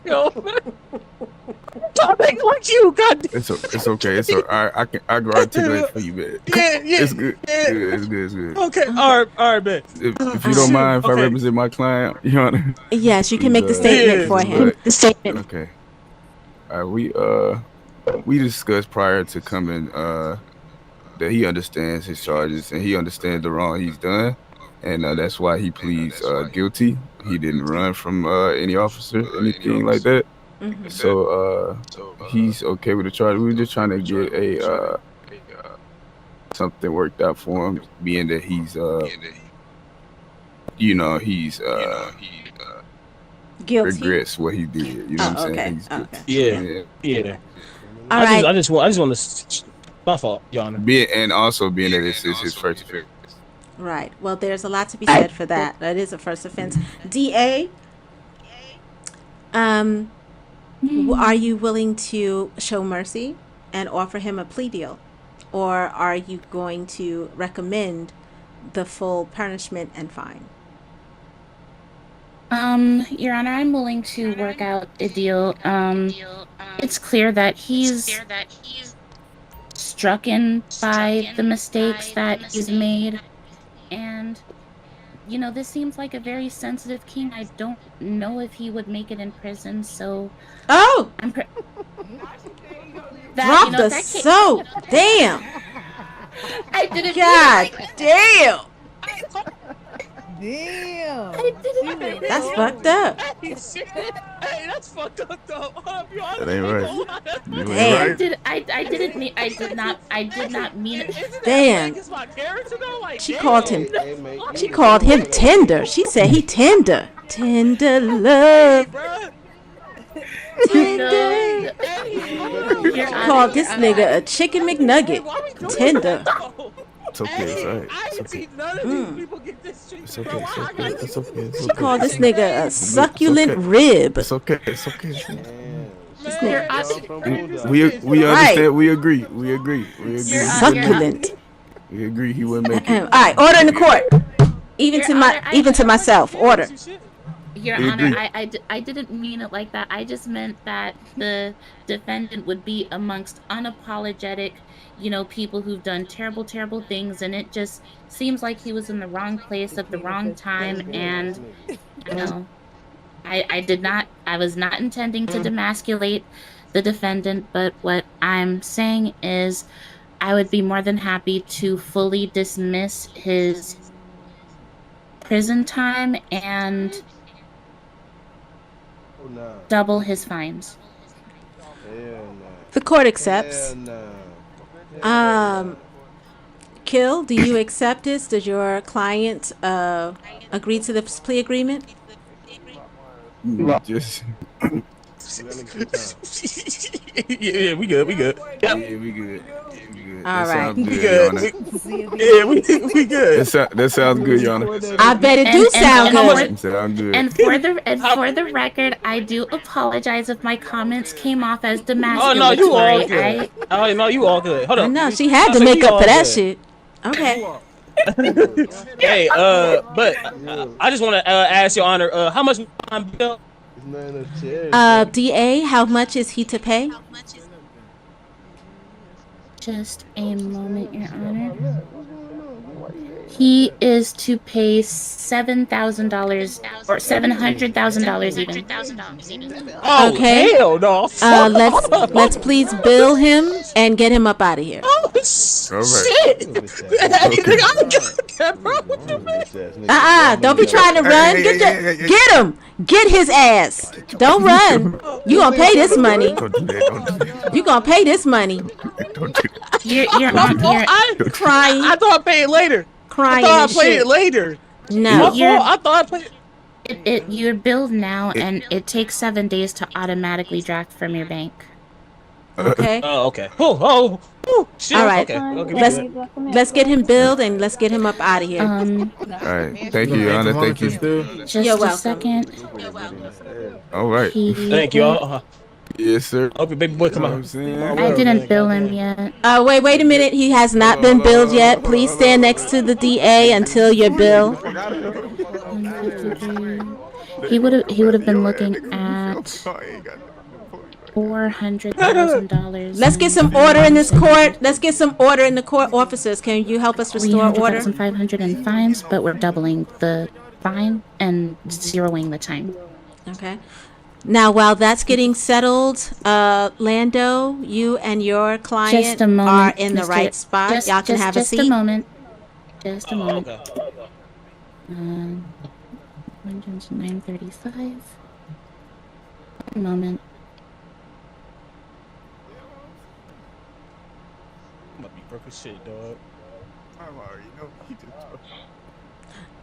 Yo, man. Stop acting like you, goddamn. It's okay. It's I can articulate for you, man. Yeah. It's good. Yeah. It's good. Okay. All right, man. If you don't mind, if I represent my client, Your Honor. Yes, you can make the statement for him. The statement. Okay. We discussed prior to coming that he understands his charges and he understands the wrong he's done, and that's why he pleads guilty. He didn't run from any officer, anything like that. Mm-hmm. So he's okay with the charge. We were just trying to get a something worked out for him, being that he's guilty. regrets what he did. You know what I'm saying? He's guilty. Yeah. All right. I just want to. My fault, Your Honor. Being that this is his first offense. Right. Well, there's a lot to be said for that. That is a first offense. DA, are you willing to show mercy and offer him a plea deal? Or are you going to recommend the full punishment and fine? Your Honor, I'm willing to work out a deal. It's clear that he's strucken by the mistakes that he's made, and this seems like a very sensitive king. I don't know if he would make it in prison, so Drop the soap. Damn. I didn't. God damn. Damn. I didn't. That's fucked up. Hey, shit. Hey, that's fucked up though. That ain't right. You Damn. ain't right. I didn't mean. I did not mean it. Damn. My character though, like, She damn. called him. She called him tender. She said he tender. Tender love. Tender. Called this nigga a chicken McNugget. Tender. It's okay. It's all right. I ain't seen none of these people get this treatment. It's okay. It's okay. It's okay. It's She okay. called this nigga a succulent rib. It's okay. It's okay. We We understand. We agree. We agree. We agree. Succulent. We agree. He wouldn't make it. All right, order in the court. Even to myself. Order. Your We Honor, agree. I didn't mean it like that. I just meant that the defendant would be amongst unapologetic, people who've done terrible, terrible things, and it just seems like he was in the wrong place at the wrong time. And I was not intending to demasculate the defendant, but what I'm saying is I would be more than happy to fully dismiss his prison time and double his fines. The court accepts. Kill, do you accept this? Does your client agree to this plea agreement? Just. Yeah, we good. Yeah, we good. All right. We good. Yeah, we good. That sounds good, Your Honor. I bet it do sound good. Sound good. And for the record, I do apologize if my comments came off as demasculatory. Oh no, you all good. Oh no, you all good. Hold I on. know she had to make up for that shit. Okay. Hey, but I just want to ask Your Honor, how much bill? DA, how much is he to pay? Just a moment, Your Honor. He is to pay $7,000 or $700,000 even. Oh, okay. Hell no. Let's please bill him and get him up out of here. Oh shit! Don't be trying to run. Get him. Get his ass. Don't run. You gonna pay this money. You gonna pay this money. You're crying. I thought I paid it later. Crying. I thought I paid it later. No, I thought I paid it. You're billed now, and it takes 7 days to automatically draft from your bank. Okay. Oh, okay. Oh, shit. All right. Okay, let's get him billed and let's get him up out of here. All right. Thank you, Your Honor. Thank you. Just You're a welcome. second. All right. Thank you. Yes, sir. Okay, baby boy, come on. I didn't bill him yet. Wait a minute. He has not been billed yet. Please stand next to the DA until you're billed. He would have been looking at $400,000. Let's get some order in this court. Let's get some order in the court. Officers, can you help us restore order? $300,500 in fines, but we're doubling the fine and zeroing the time. Okay. Now, while that's getting settled, Lando, you and your client are in the right spot. Y'all can have a seat. Just a moment. Just a moment. 9:35. One moment. I'm about to be broke as shit, dog.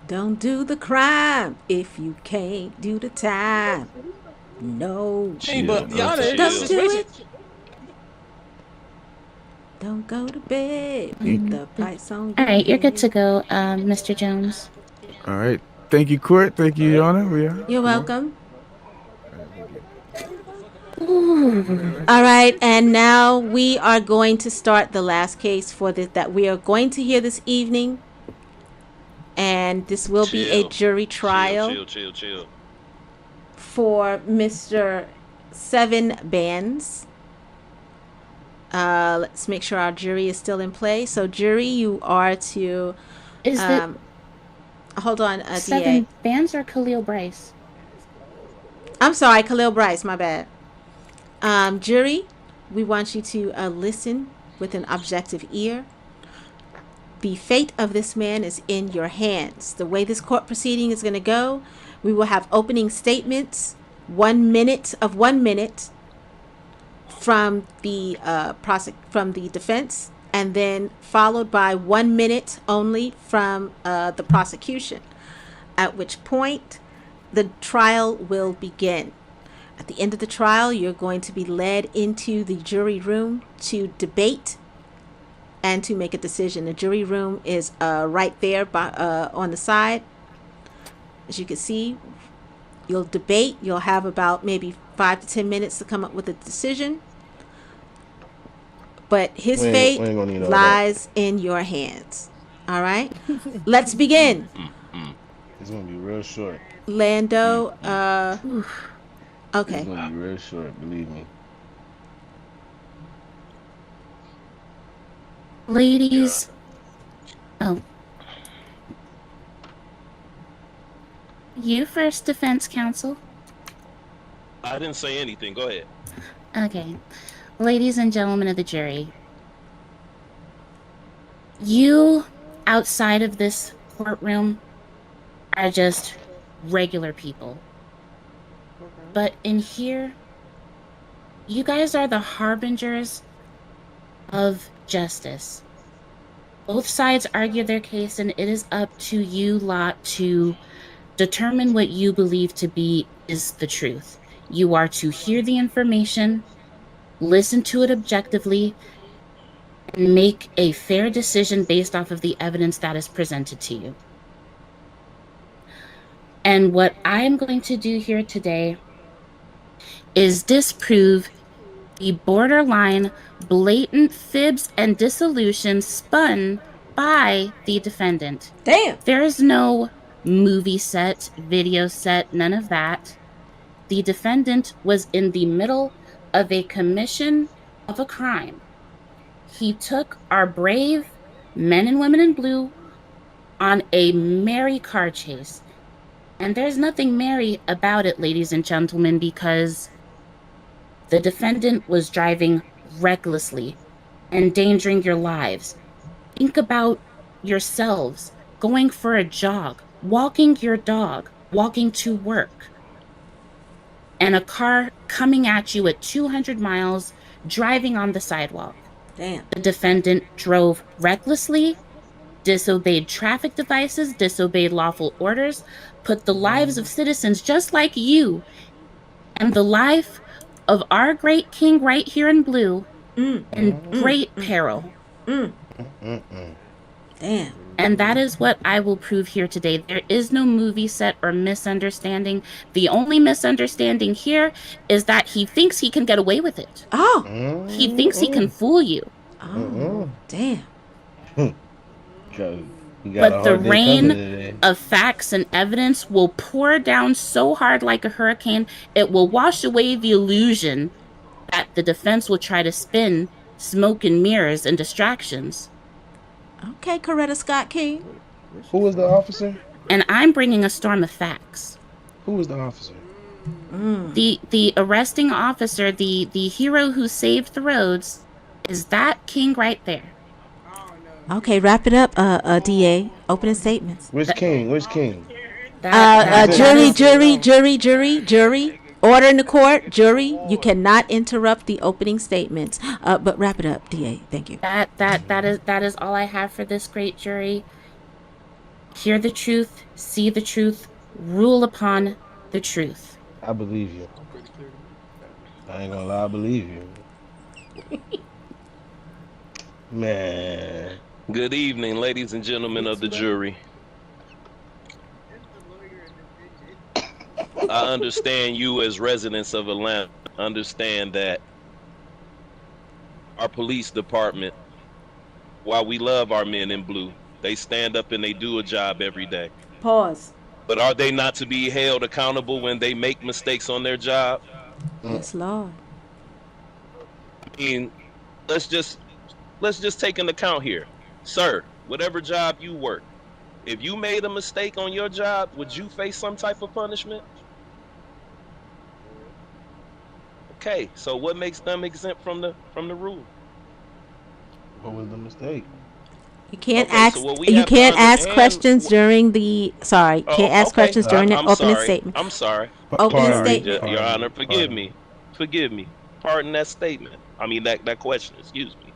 Don't do the crime if you can't do the time. No. Hey, but y'all don't do it. Don't go to bed with the price on. All right, you're good to go, Mr. Jones. All right. Thank you, court. Thank you, Your Honor. You're welcome. All right, and now we are going to start the last case for this that we are going to hear this evening, and this will be a jury trial. Chill. For Mr. Seven Bands. Let's make sure our jury is still in play. So, jury, you are to. Is it? Hold on, Seven DA. Bands or Khalil Bryce? I'm sorry, Khalil Bryce. My bad. Jury, We want you to listen with an objective ear. The fate of this man is in your hands. The way this court proceeding is going to go, we will have opening statements, 1 minute from the from the defense, and then followed by 1 minute only from the prosecution. At which point, the trial will begin. At the end of the trial, you're going to be led into the jury room to debate and to make a decision. The jury room is right there by, on the side. As you can see, you'll debate. You'll have about maybe 5 to 10 minutes to come up with a decision. But his fate lies in your hands. All right? Let's begin. It's gonna be real short. Lando, okay. It's gonna be real short, believe me. Ladies. Oh. You first, defense counsel. I didn't say anything. Go ahead. Okay. Ladies and gentlemen of the jury, you outside of this courtroom are just regular people. But in here, you guys are the harbingers of justice. Both sides argue their case, and it is up to you lot to determine what you believe to be is the truth. You are to hear the information, listen to it objectively, and make a fair decision based off of the evidence that is presented to you. And what I'm going to do here today is disprove the borderline blatant fibs and dissolution spun by the defendant. Damn. There is no movie set, video set, none of that. The defendant was in the middle of a commission of a crime. He took our brave men and women in blue on a merry car chase. And there's nothing merry about it, ladies and gentlemen, because the defendant was driving recklessly, endangering your lives. Think about yourselves going for a jog, walking your dog, walking to work, and a car coming at you at 200 miles, driving on the sidewalk. Damn. The defendant drove recklessly, disobeyed traffic devices, disobeyed lawful orders, put the lives of citizens just like you and the life of our great king right here in blue in great peril. Damn. And that is what I will prove here today. There is no movie set or misunderstanding. The only misunderstanding here is that he thinks he can get away with it. Oh. He thinks he can fool you. Oh. Damn. But the rain of facts and evidence will pour down so hard like a hurricane, it will wash away the illusion that the defense will try to spin smoke and mirrors and distractions. Okay, Coretta Scott King. Who was the officer? And I'm bringing a storm of facts. Who was the officer? The arresting officer, the hero who saved the roads, is that king right there. Okay, wrap it up, DA. Opening statements. Which king? Which king? Jury. Order in the court. Jury, you cannot interrupt the opening statements. But wrap it up, DA. Thank you. That is all I have for this great jury. Hear the truth, see the truth, rule upon the truth. I believe you. I ain't gonna lie, I believe you. Man. Good evening, ladies and gentlemen of the jury. I understand you as residents of Atlanta understand that our police department, while we love our men in blue, they stand up and they do a job every day. Pause. But are they not to be held accountable when they make mistakes on their job? Yes, Lord. I mean, let's just take an account here. Sir, whatever job you work, if you made a mistake on your job, would you face some type of punishment? okay. So what makes them exempt from the rule? What was the mistake? You can't Okay, so ask. what we You have to can't ask understand. questions during the. Sorry, Oh, can't ask okay. questions during the I'm opening sorry. statement. I'm sorry. I'm Opening sorry, Pardon me. statement. Your Pardon Honor. me. Forgive Pardon me. me. Forgive me. Pardon that statement. I mean that question. Excuse me.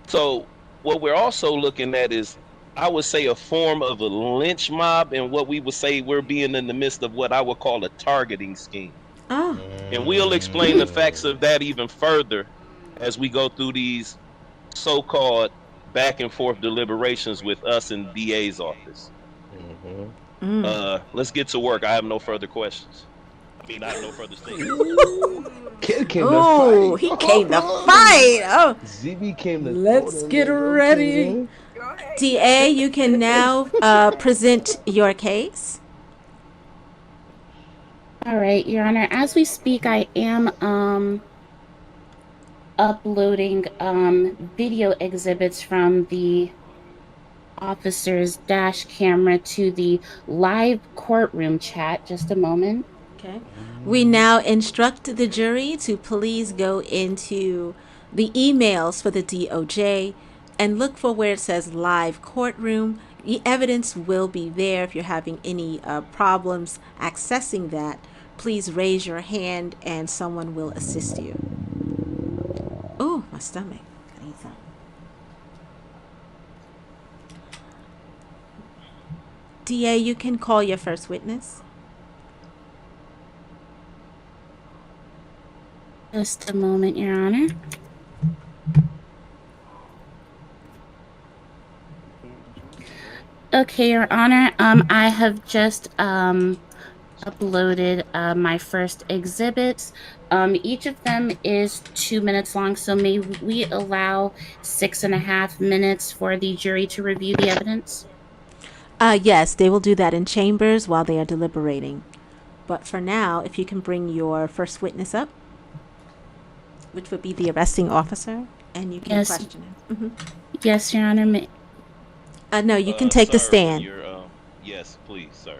So what we're also looking at is, I would say, a form of a lynch mob, and what we would say we're being in the midst of what I would call a targeting scheme. Oh. And we'll explain the facts of that even further as we go through these so-called back and forth deliberations with us in DA's office. Let's get to work. I have no further questions. I mean, I have no further statements. Kid came to Oh, fight. he came to fight. Oh, ZB came to throw let's them get legs. Okay, ready. then. DA, you can now present your case. All right, Your Honor. As we speak, I am uploading video exhibits from the officer's dash camera to the live courtroom chat. Just a moment. Okay. We now instruct the jury to please go into the emails for the DOJ and look for where it says live courtroom. The evidence will be there. If you're having any problems accessing that, please raise your hand and someone will assist you. Oh, my stomach. I need some. DA, you can call your first witness. Just a moment, Your Honor. Okay, Your Honor. I have just uploaded my first exhibits. Each of them is 2 minutes long, so may we allow 6.5 minutes for the jury to review the evidence? Yes, they will do that in chambers while they are deliberating. But for now, if you can bring your first witness up, which would be the arresting officer, and you can question him. Yes, Your Honor. No, you can take the stand. Yes, please, sir.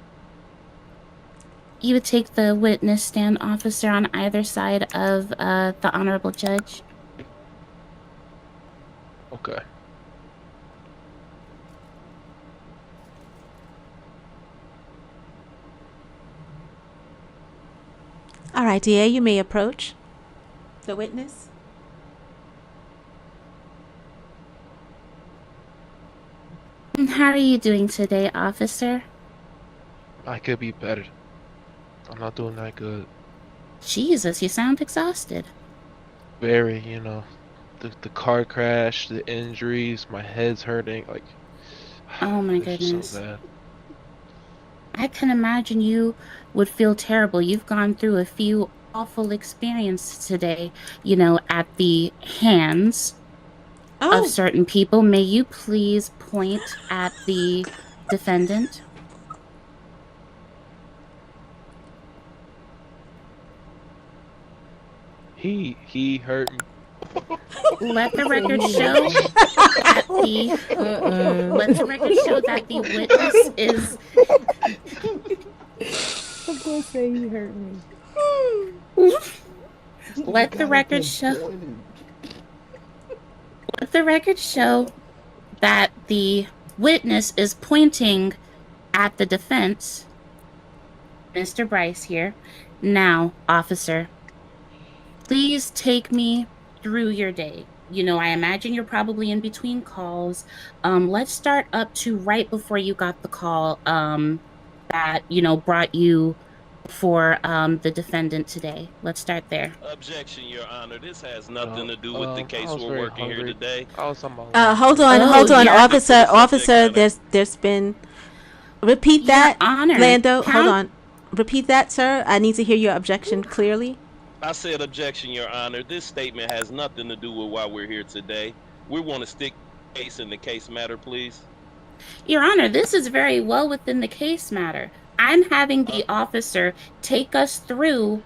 You would take the witness stand, officer, on either side of the honorable judge. Okay. All right, DA, you may approach the witness. How are you doing today, officer? I could be better. I'm not doing that good. Jesus, you sound exhausted. Very, the car crash, the injuries, my head's hurting. Like, oh my it's goodness. so bad. I can imagine you would feel terrible. You've gone through a few awful experiences today, at the hands of certain people. May you please point at the defendant? He hurt me. Let the record show that the witness is. I'm gonna say he hurt me. Let the record show that the witness is pointing at the defense, Mr. Bryce here. Now, officer, please take me through your day. I imagine you're probably in between calls. Let's start up to right before you got the call that, brought you for the defendant today. Let's start there. Objection, Your Honor. This has nothing to do with the case we're working here today. Hold on, officer. Officer, there's been. Repeat that, Honor. Lando. Hold on. Repeat that, sir. I need to hear your objection clearly. I said objection, Your Honor. This statement has nothing to do with why we're here today. We want to stick the case in the case matter, please. Your Honor, this is very well within the case matter. I'm having the officer take us through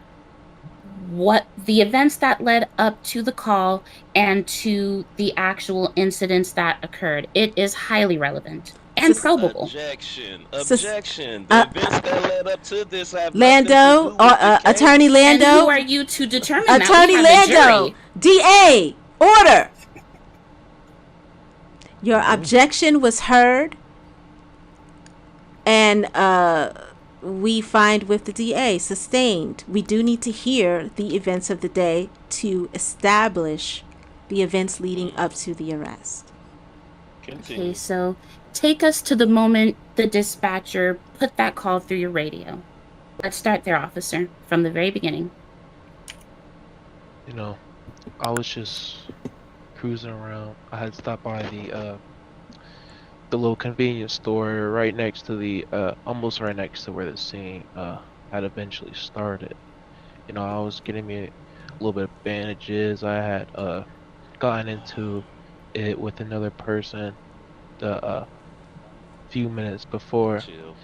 what the events that led up to the call and to the actual incidents that occurred. It is highly relevant. and probable. Objection. Sus- Objection. The events that led up to this have Lando, nothing to do with the case. Attorney Lando. And who are you to determine Attorney that? We have Lando, a jury. DA, order. Your objection was heard, and we find with the DA sustained. We do need to hear the events of the day to establish the events leading up to the arrest. Continue. Okay, so take us to the moment the dispatcher put that call through your radio. Let's start there, officer, from the very beginning. You know, I was just cruising around. I had stopped by the little convenience store right next to the almost right next to where the scene had eventually started. You know, I was getting me a little bit of bandages. I had gotten into it with another person the few minutes before. Chill.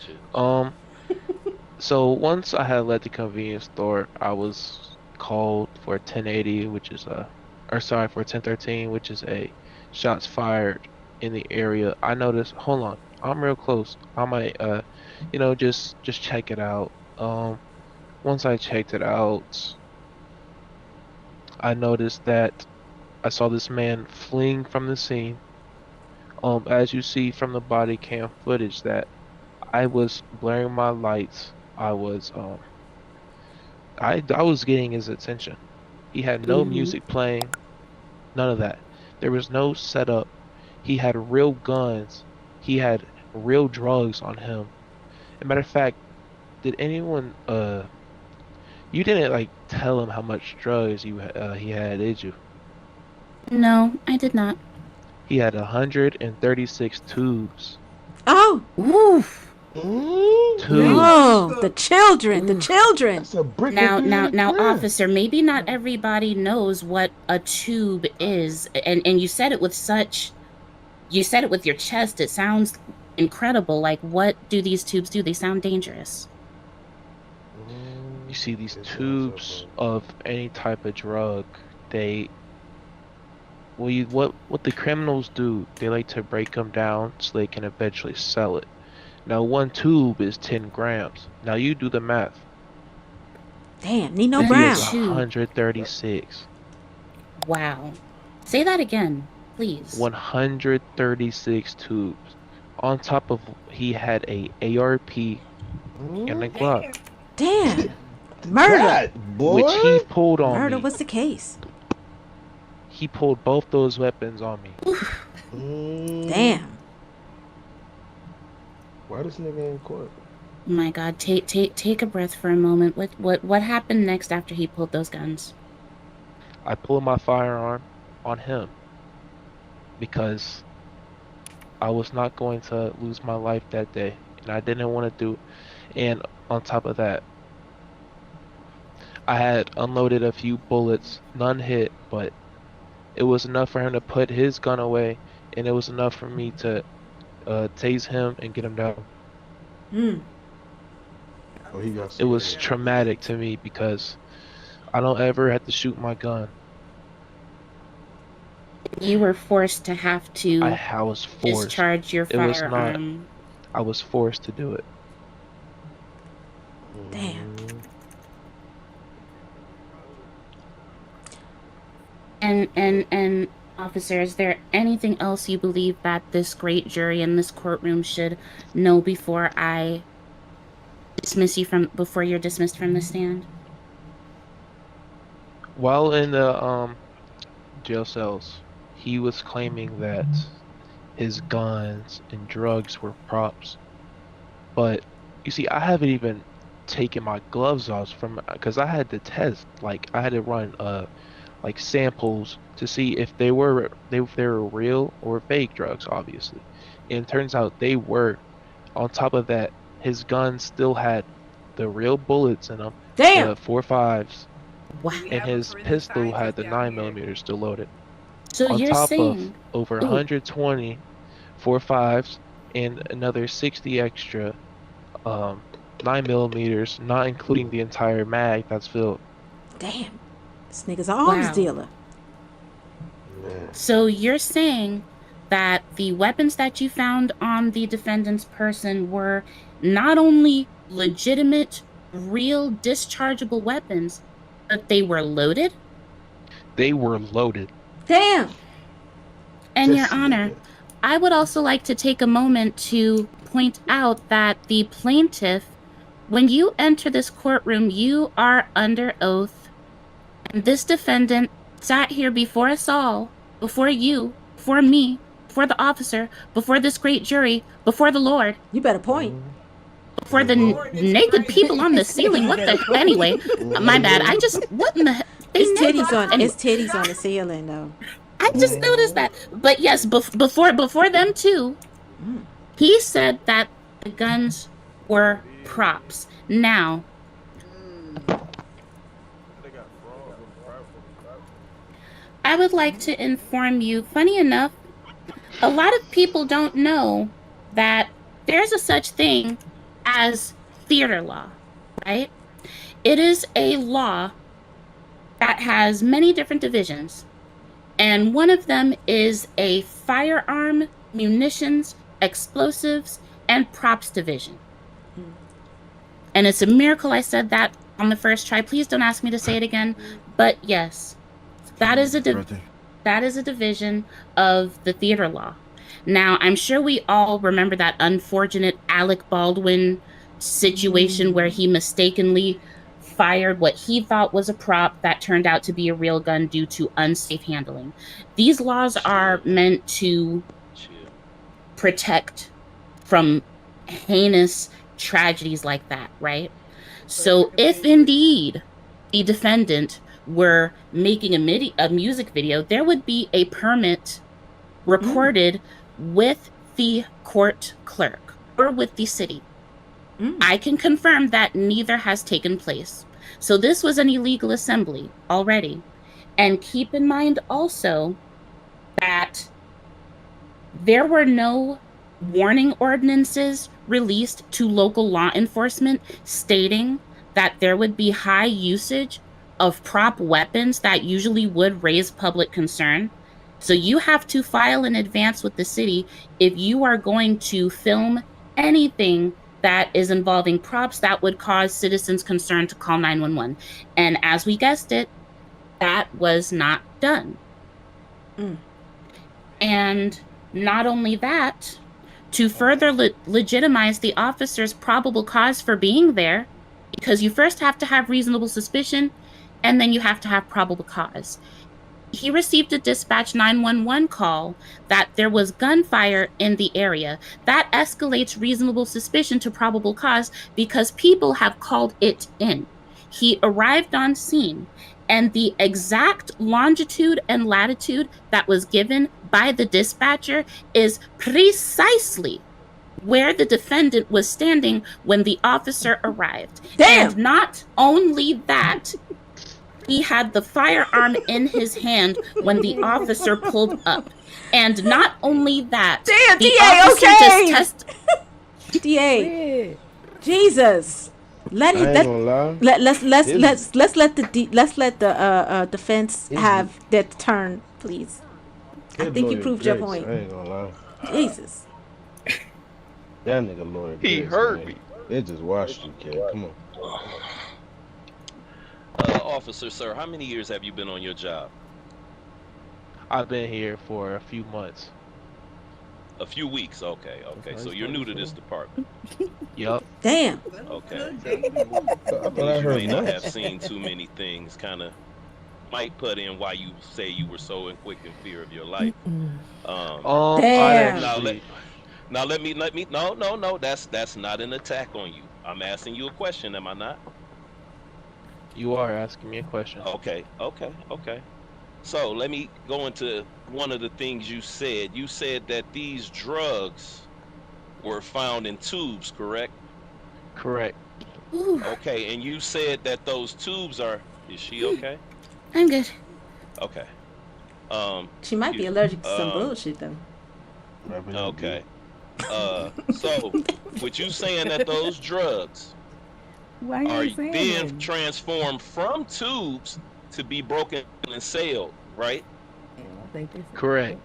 So once I had left the convenience store, I was called for 1080, which is for 1013, which is a shots fired in the area. I noticed. Hold on, I'm real close. I might just check it out. Once I checked it out, I noticed that I saw this man fleeing from the scene. As you see from the body cam footage, that I was blaring my lights. I was getting his attention. He had no music playing, none of that. There was no setup. He had real guns. He had real drugs on him. As a matter of fact, did anyone you didn't like tell him how much drugs he had, did you? No, I did not. He had 136 tubes. Oh, oof. Oh, the children. That's a brick. Now, officer, maybe not everybody knows what a tube is, and you said it with your chest. It sounds incredible. Like, what do these tubes do? They sound dangerous. You see these tubes of any type of drug, what the criminals do, they like to break them down so they can eventually sell it. Now, one tube is 10 grams. Now, you do the math. Damn, Nino He Brown. is 136. Wow. Say that again, please. 136 tubes. On top of, he had a ARP and a Glock. Damn. Murder. Which he pulled on Murder me. was the case. He pulled both those weapons on me. Damn. Why this nigga in court? My God, take a breath for a moment. What happened next after he pulled those guns? I pulled my firearm on him because I was not going to lose my life that day, and I didn't want to do. And on top of that, I had unloaded a few bullets, none hit, but it was enough for him to put his gun away, and it was enough for me to tase him and get him down. Oh, he got. It was traumatic to me because I don't ever have to shoot my gun. You were forced to have to I was forced. discharge your It was firearm. not. I was forced to do it. Damn. And officer, is there anything else you believe that this great jury in this courtroom should know before I dismiss you before you're dismissed from the stand? While in the jail cells, he was claiming that his guns and drugs were props. But you see, I haven't even taken my gloves off because I had to test. Like, I had to run like samples to see if they were real or fake drugs, obviously. And it turns out they were. On top of that, his gun still had the real bullets in them. Damn. The 4.5s. Wow. And his pistol had the 9mm still loaded. So on you're top saying of over 120 4.5s and another 60 extra 9mm, not including the entire mag that's filled. Damn. This nigga's an arms dealer. So you're saying that the weapons that you found on the defendant's person were not only legitimate, real dischargeable weapons, but they were loaded? They were loaded. Damn. And This Your Honor, nigga. I would also like to take a moment to point out that the plaintiff, when you enter this courtroom, you are under oath. And this defendant sat here before us all, before you, before me, before the officer, before this great jury, before the Lord. You better point. Before the naked people on the ceiling. What the? Anyway, my bad. I just, what in the? It's titties on. Anyway. It's titties on the ceiling, though. I just noticed that. But yes, before them too, he said that the guns were props. Now, I would like to inform you, funny enough, a lot of people don't know that there's a such thing as theater law, right? It is a law that has many different divisions. And one of them is a firearm, munitions, explosives, and props division. And it's a miracle I said that on the first try. Please don't ask me to say it again. But yes, that is a division of the theater law. Now, I'm sure we all remember that unfortunate Alec Baldwin situation where he mistakenly fired what he thought was a prop that turned out to be a real gun due to unsafe handling. These laws are meant to protect from heinous tragedies like that, right? So if indeed the defendant were making a music video, there would be a permit recorded with the court clerk or with the city. I can confirm that neither has taken place. So this was an illegal assembly already. And keep in mind also that there were no warning ordinances released to local law enforcement stating that there would be high usage of prop weapons that usually would raise public concern. So you have to file in advance with the city if you are going to film anything that is involving props that would cause citizens concern to call 911. And as we guessed it, that was not done. And not only that, to further legitimize the officer's probable cause for being there, because you first have to have reasonable suspicion, and then you have to have probable cause. He received a dispatch 911 call that there was gunfire in the area. That escalates reasonable suspicion to probable cause because people have called it in. He arrived on scene, and the exact longitude and latitude that was given by the dispatcher is precisely where the defendant was standing when the officer arrived. Damn! And not only that, he had the firearm in his hand when the officer pulled up. And not only that, damn, the DA, officer okay. DA, Jesus, let's let the defense have their turn, please. I think you proved your point. I ain't gonna lie. Jesus, That nigga lawyer. He hurt me. It just washed you, kid. Come on. Officer, sir, how many years have you been on your job? I've been here for a few months. A few weeks. Okay. So you're new to this department. Yup. damn. Okay. I thought I You heard may not have months. seen too many things. Kind of might put in why you say you were so in quick in fear of your life. I Damn. actually, Now let me. No. That's not an attack on you. I'm asking you a question. Am I not? you are asking me a question. Okay. So let me go into one of the things you said. You said that these drugs were found in tubes, correct? Correct. Okay, and you said that those tubes are. Is she okay? I'm good. Okay. She might be allergic to some bullshit though. Okay. So with you saying that those drugs Why you are ain't saying then that? transformed from tubes to be broken and sold, right? Yeah, I think this is- Correct.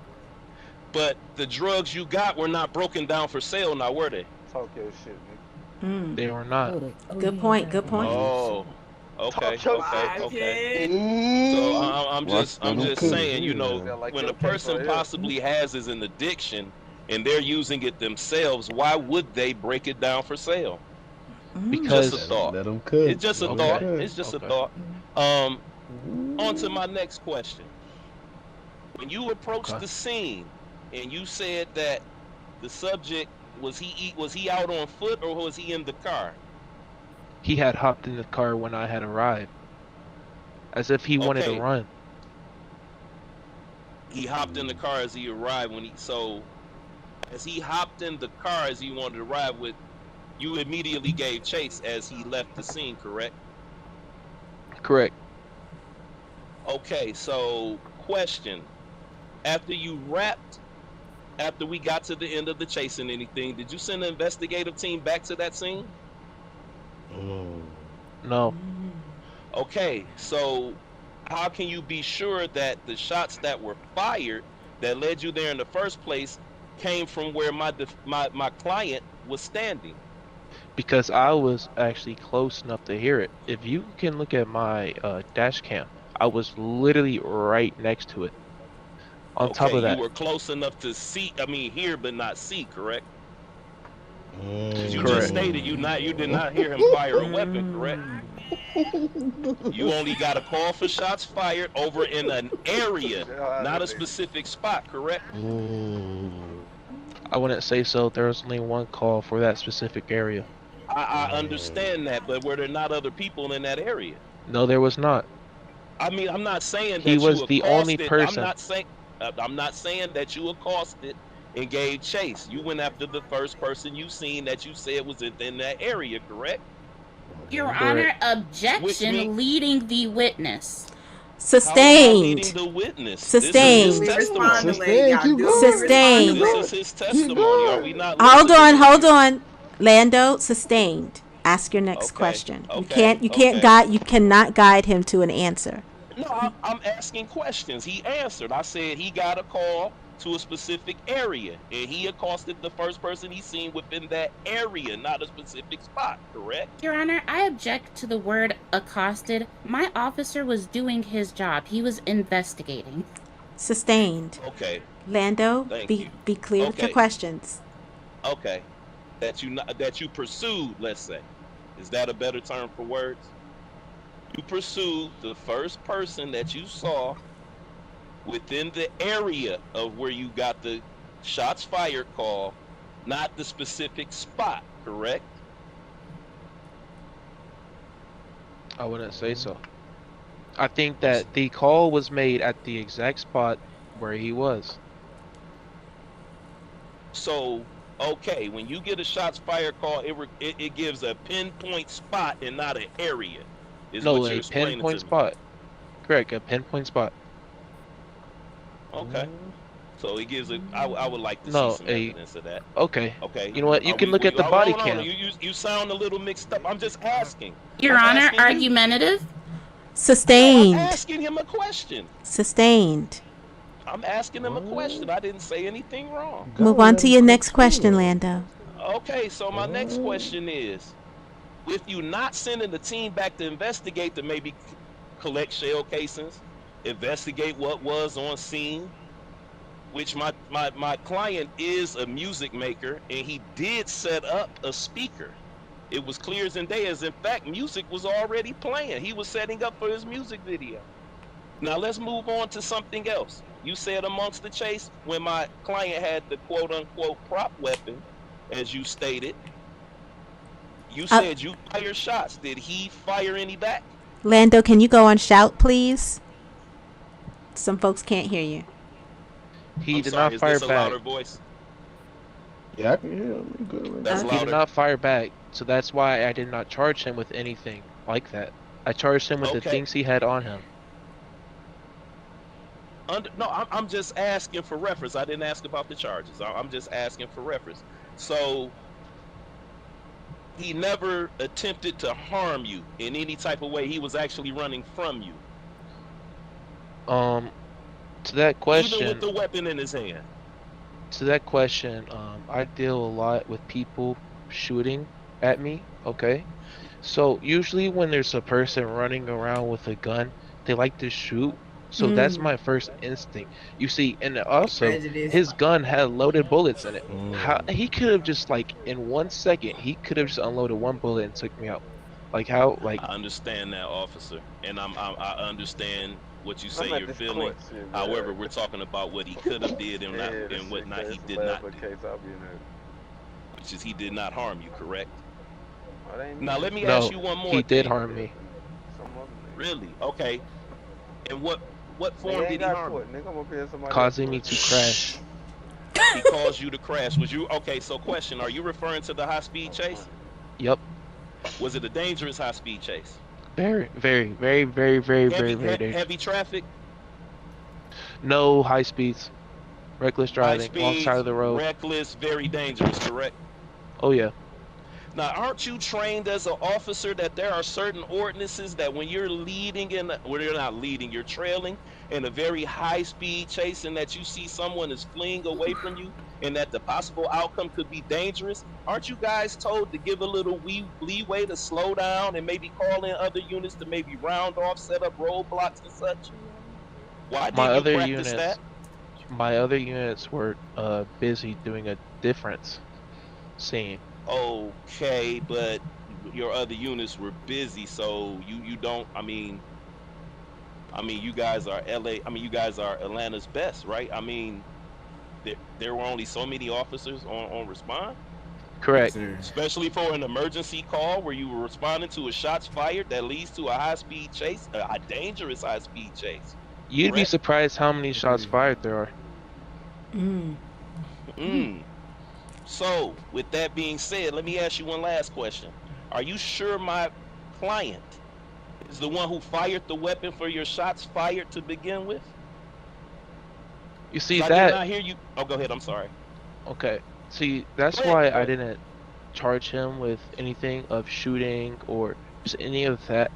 But the drugs you got were not broken down for sale, now were they? Talk your shit, nigga. They were not. Good point. Good point. Oh, okay, Talk your okay, shit. okay. So I'm just saying, you know, Sound like when your a case person right here. possibly has is an addiction and they're using it themselves, why would they break it down for sale? Because Just a thought. Let them cook. It's just a Let 'em thought. cook. It's just a Okay. thought. On to my next question. When you approached Okay. the scene and you said that the subject was he out on foot or was he in the car? He had hopped in the car when I had arrived, as if he wanted to Okay. run. He hopped in the car as he arrived as he hopped in the car as he wanted to arrive with, you immediately gave chase as he left the scene, correct? Correct. Okay, so question. After we got to the end of the chase and anything, did you send an investigative team back to that scene? No. Okay, so how can you be sure that the shots that were fired that led you there in the first place came from where my client was standing? Because I was actually close enough to hear it. If you can look at my dash cam, I was literally right next to it. On top of Okay, that, you were close enough to hear but not see, correct? Because you just correct. stated you did not hear him fire a weapon, correct? You only got a call for shots fired over in an area, not a specific spot, correct? I wouldn't say so. There was only one call for that specific area. I understand that, but were there not other people in that area? No, there was not. I mean, I'm not saying that He was the only accosted. person. I'm not saying that you accosted and gave chase. You went after the first person you seen that you said was within that area, correct? Your Correct. Honor, objection Which leading the witness. Sustained. Leading the witness. Sustained. This is his testimony. Sustained. This is his testimony. Are we not? Hold on. Lando, sustained. Ask your next question. You cannot guide him to an answer. No, I'm asking questions. He answered. I said he got a call to a specific area, and he accosted the first person he seen within that area, not a specific spot, correct? Your Honor, I object to the word accosted. My officer was doing his job. He was investigating. Sustained. Okay. Lando, Thank be you. clear with your Okay. questions. Okay. That you pursued, let's say. Is that a better term for words? You pursued the first person that you saw within the area of where you got the shots fired call, not the specific spot, correct? I wouldn't say so. I think that the call was made at the exact spot where he was. So, okay, when you get a shots fired call, it gives a pinpoint spot and not an area. Is No, what you're a explaining pinpoint to me. spot. Correct, a pinpoint spot. Okay. So it gives a. I would like to No, see some evidence of that. Okay. Okay. You know what? You can look at the body hold on. cam. You sound a little mixed up. I'm just asking. Your I'm Honor, asking you. argumentative? Sustained. I'm asking him a question. Sustained. I'm asking him a question. I didn't say anything wrong. Move on to your next question, Lando. Okay, so my next question is, with you not sending the team back to investigate to maybe collect shell casings, investigate what was on scene, which my client is a music maker and he did set up a speaker. It was clear as day. As in fact, music was already playing. He was setting up for his music video. Now let's move on to something else. You said amongst the chase, when my client had the quote-unquote prop weapon, as you stated, you said you fired shots. Did he fire any back? Lando, can you go on shout, please? Some folks can't hear you. I'm sorry, is this a louder voice? Yeah, I can hear him. Good. That's He louder. did not fire back, so that's why I did not charge him with anything like that. I charged him with the Okay. things he had on him. No, I'm just asking for reference. I didn't ask about the charges. I'm just asking for reference. So he never attempted to harm you in any type of way. He was actually running from you. To that question, Even with the weapon in his hand. To that question, I deal a lot with people shooting at me. Okay. So usually when there's a person running around with a gun, they like to shoot. So that's Mm. my first instinct. You see, and also Prejudice. his gun had loaded bullets in it. How Mm. he could have just like in 1 second he could have just unloaded one bullet and took me out. Like how like I understand that, officer, and I understand what you say I'm at you're this feeling. court shit, However, man. we're talking about what he could have did and not Yeah, this and what shit not case. he It's the did last not little do, case I'll be in there. which is he did not harm you, correct? Oh, that ain't me. Now let This me ask no, you one more he did thing. harm yeah, me. some other nigga. Really? Okay. And what form Nigga ain't did he got harm you? court. Nigga, I'm up here in somebody else's Causing me court. to crash. He caused you to crash. Was you okay? So, question: are you referring to the high speed Oh, chase? funny. Yep. Was it a dangerous high speed chase? Very, very, very, very, very, very, very Heavy dangerous. traffic, No high speeds, reckless high driving, wrong side speeds, of the road. reckless, very dangerous. Correct. Oh yeah. Now, aren't you trained as an officer that there are certain ordinances that when you're leading when you're not leading, you're trailing in a very high speed chase and that you see someone is fleeing away from you and that the possible outcome could be dangerous? Aren't you guys told to give a little leeway to slow down and maybe call in other units to maybe round off, set up roadblocks and such? Why My didn't you other practice that? units, my other units were busy doing a difference scene. Okay, but your other units were busy, so you don't. You guys are LA. You guys are Atlanta's best, right? There were only so many officers on respond, Yes, Correct. sir. especially for an emergency call where you were responding to a shots fired that leads to a high speed chase, a dangerous high speed chase. You'd be Correct? surprised how many shots Agree. fired there are. Mm. Mm. So, with that being said, let me ask you one last question. Are you sure my client is the one who fired the weapon for your shots fired to begin with? You Because see I did that? not hear you. Oh, go ahead. I'm sorry. Okay. See, Go that's ahead. why Go I ahead. didn't charge him with anything of shooting or just any of that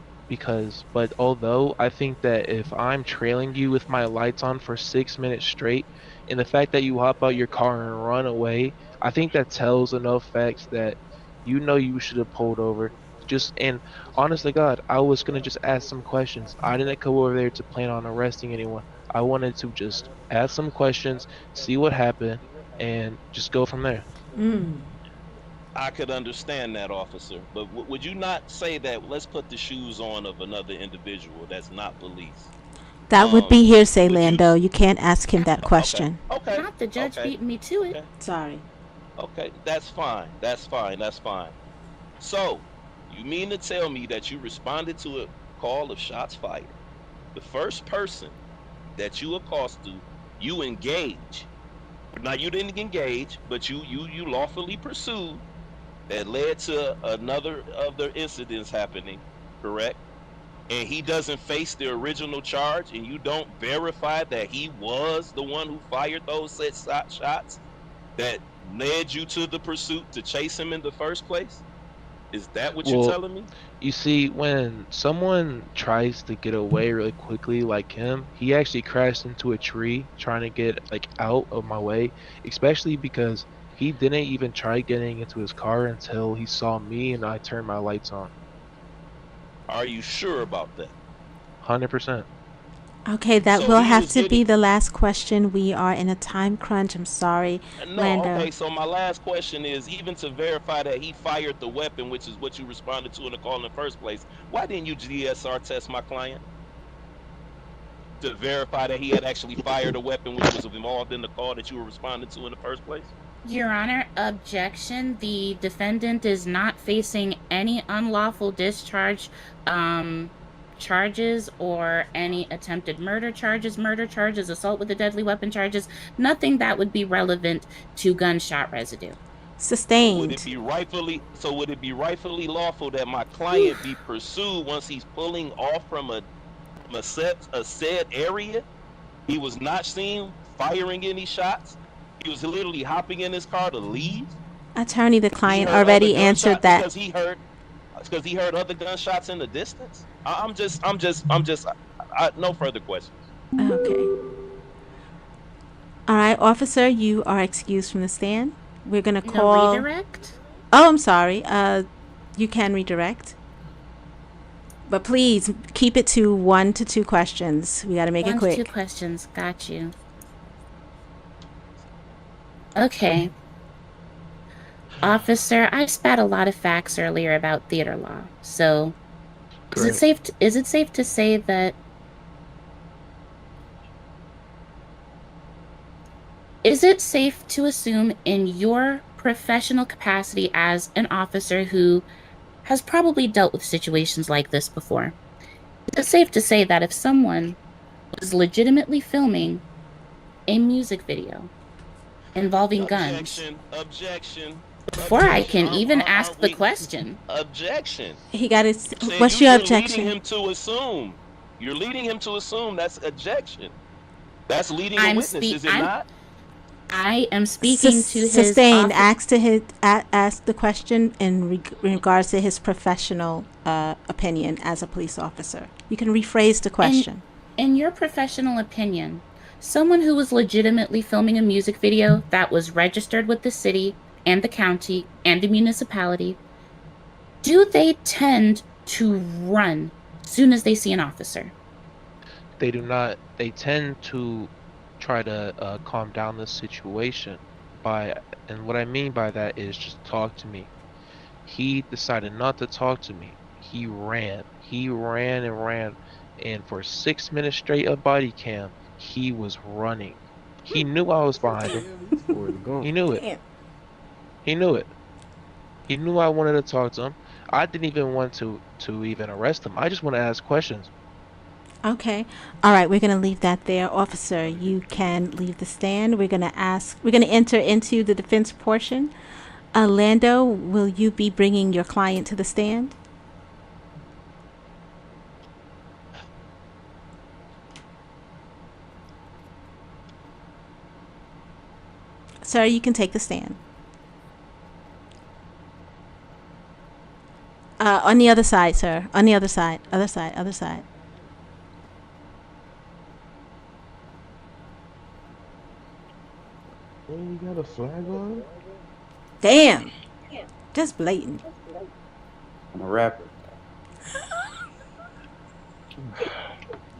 but although I think that if I'm trailing you with my lights on for 6 minutes straight, and the fact that you hop out your car and run away, I think that tells enough facts that you know you should have pulled over. Just and honest to God, I was gonna just ask some questions. I didn't go over there to plan on arresting anyone. I wanted to just ask some questions, see what happened, and just go from there. Mm. I could understand that, officer. But would you not say that? Let's put the shoes on of another individual that's not police. That would be hearsay, Would you? Lando. You can't ask him that Okay. question. Okay. Not the judge Okay. beating me to it. Okay. Sorry. Okay. That's fine. That's fine. That's fine. So, you mean to tell me that you responded to a call of shots fired? The first person that you accosted, you engage. Now you didn't engage, but you lawfully pursued. That led to another other incidents happening, correct? And he doesn't face the original charge, and you don't verify that he was the one who fired those set shots that led you to the pursuit to chase him in the first place. Is that what you're Well, telling me? you see, when someone tries to get away really quickly like him, he actually crashed into a tree trying to get like out of my way, especially because he didn't even try getting into his car until he saw me and I turned my lights on. Are you sure about that? 100%. Okay, that So will he have was to getting be the last question. We are in a time crunch. I'm sorry, no, Lando. okay. So my last question is, even to verify that he fired the weapon, which is what you responded to in the call in the first place, why didn't you GSR test my client to verify that he had actually fired a weapon which was involved in the call that you were responding to in the first place? Your Honor, objection. The defendant is not facing any unlawful discharge charges or any attempted murder charges, assault with a deadly weapon charges, nothing that would be relevant to gunshot residue. Sustained. Would it be rightfully lawful that my client be pursued once he's pulling off from a said area? He was not seen firing any shots. He was literally hopping in his car to leave. Attorney, the He client heard other already answered gunshot that. because he heard other gunshots in the distance. No further questions. Okay. All right, officer, you are excused from the stand. We're gonna No call. redirect? Oh, I'm sorry. You can redirect, but please keep it to 1 to 2 questions. We got to make it 1 to 2 quick. questions. Got you. Okay. Officer, I spat a lot of facts earlier about theater law. So, is it safe to say that is it safe to assume in your professional capacity as an officer who has probably dealt with situations like this before, is it safe to say that if someone was legitimately filming a music video involving guns, Objection. before I can even ask the question, Objection. He got his. Saying What's your you're objection? leading him to assume. You're leading him to assume that's objection. That's leading a witness, is it not? I am speaking to his Sustained. Ask the question in regards to his professional opinion as a police officer. You can rephrase the question. In your professional opinion, someone who was legitimately filming a music video that was registered with the city and the county and the municipality, do they tend to run as soon as they see an officer? They do not. They tend to try to calm down the situation and what I mean by that is just talk to me. He decided not to talk to me. He ran. He ran and ran. And for 6 minutes straight of body cam, he was running. He knew I was behind him. He knew it. He knew it. He knew I wanted to talk to him. I didn't even want to even arrest him. I just want to ask questions. Okay. All right. We're going to leave that there. Officer, you can leave the stand. We're going to enter into the defense portion. Lando, will you be bringing your client to the stand? Sir, you can take the stand. On the other side, sir. On the other side. Other side. Hey, you got a flag on? Damn. Just blatant. I'm a rapper.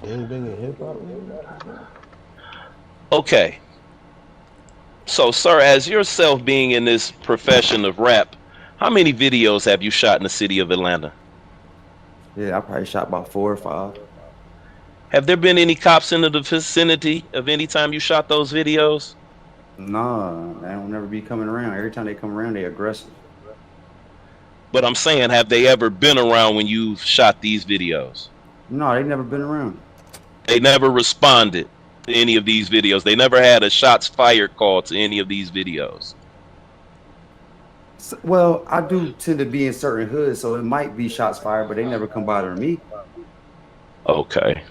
Bang banging hip hop, man. Okay. So, sir, as yourself being in this profession of rap, how many videos have you shot in the city of Atlanta? Yeah, I probably shot about 4 or 5. Have there been any cops in the vicinity of any time you shot those videos? Nah, they don't never be coming around. Every time they come around, they aggressive. But I'm saying, have they ever been around when you've shot these videos? No, they never been around. They never responded to any of these videos. They never had a shots fired call to any of these videos. Well, I do tend to be in certain hoods, so it might be shots fired, but they never come bothering me. Okay.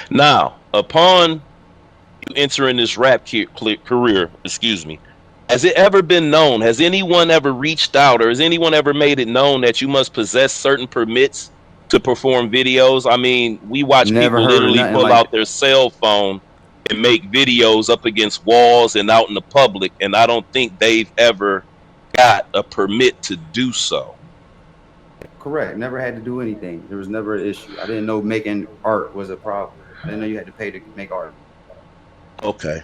Now, upon you entering this rap career, has it ever been known? Has anyone ever reached out, or has anyone ever made it known that you must possess certain permits to perform videos? I mean, we watch Never people heard of literally nothing pull like out their cell phone and make videos up against walls and out in the public, and I don't think they've ever got a permit to do so. Correct. Never had to do anything. There was never an issue. I didn't know making art was a problem. I didn't know you had to pay to make art. Okay.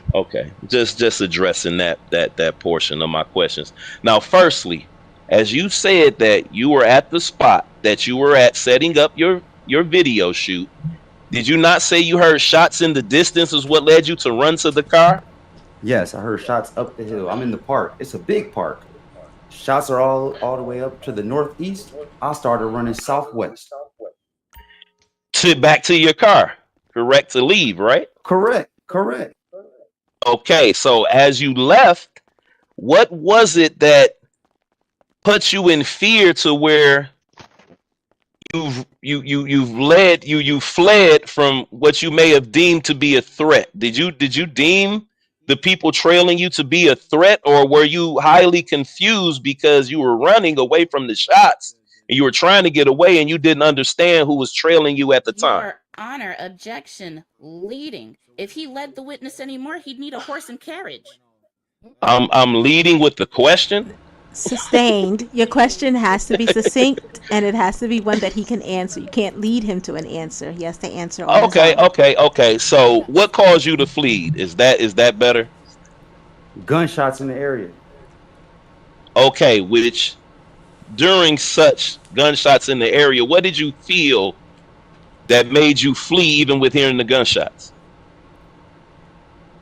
Just addressing that portion of my questions. Now, firstly, as you said that you were at the spot that you were at setting up your video shoot, did you not say you heard shots in the distance is what led you to run to the car? Yes, I heard shots up the hill. I'm in the park. It's a big park. Shots are all the way up to the northeast. I started running southwest. Back to your car, correct? To leave, right? Correct. Okay, so as you left, what was it that put you in fear to where you fled from what you may have deemed to be a threat? Did you deem the people trailing you to be a threat, or were you highly confused because you were running away from the shots and you were trying to get away and you didn't understand who was trailing you at the time? Honor, objection, leading. If he led the witness anymore, he'd need a horse and carriage. I'm leading with the question. Sustained. Your question has to be succinct and it has to be one that he can answer. You can't lead him to an answer. He has to answer on his Okay, own. okay. So, what caused you to flee? Is that better? Gunshots in the area. Okay, which during such gunshots in the area, what did you feel that made you flee even with hearing the gunshots?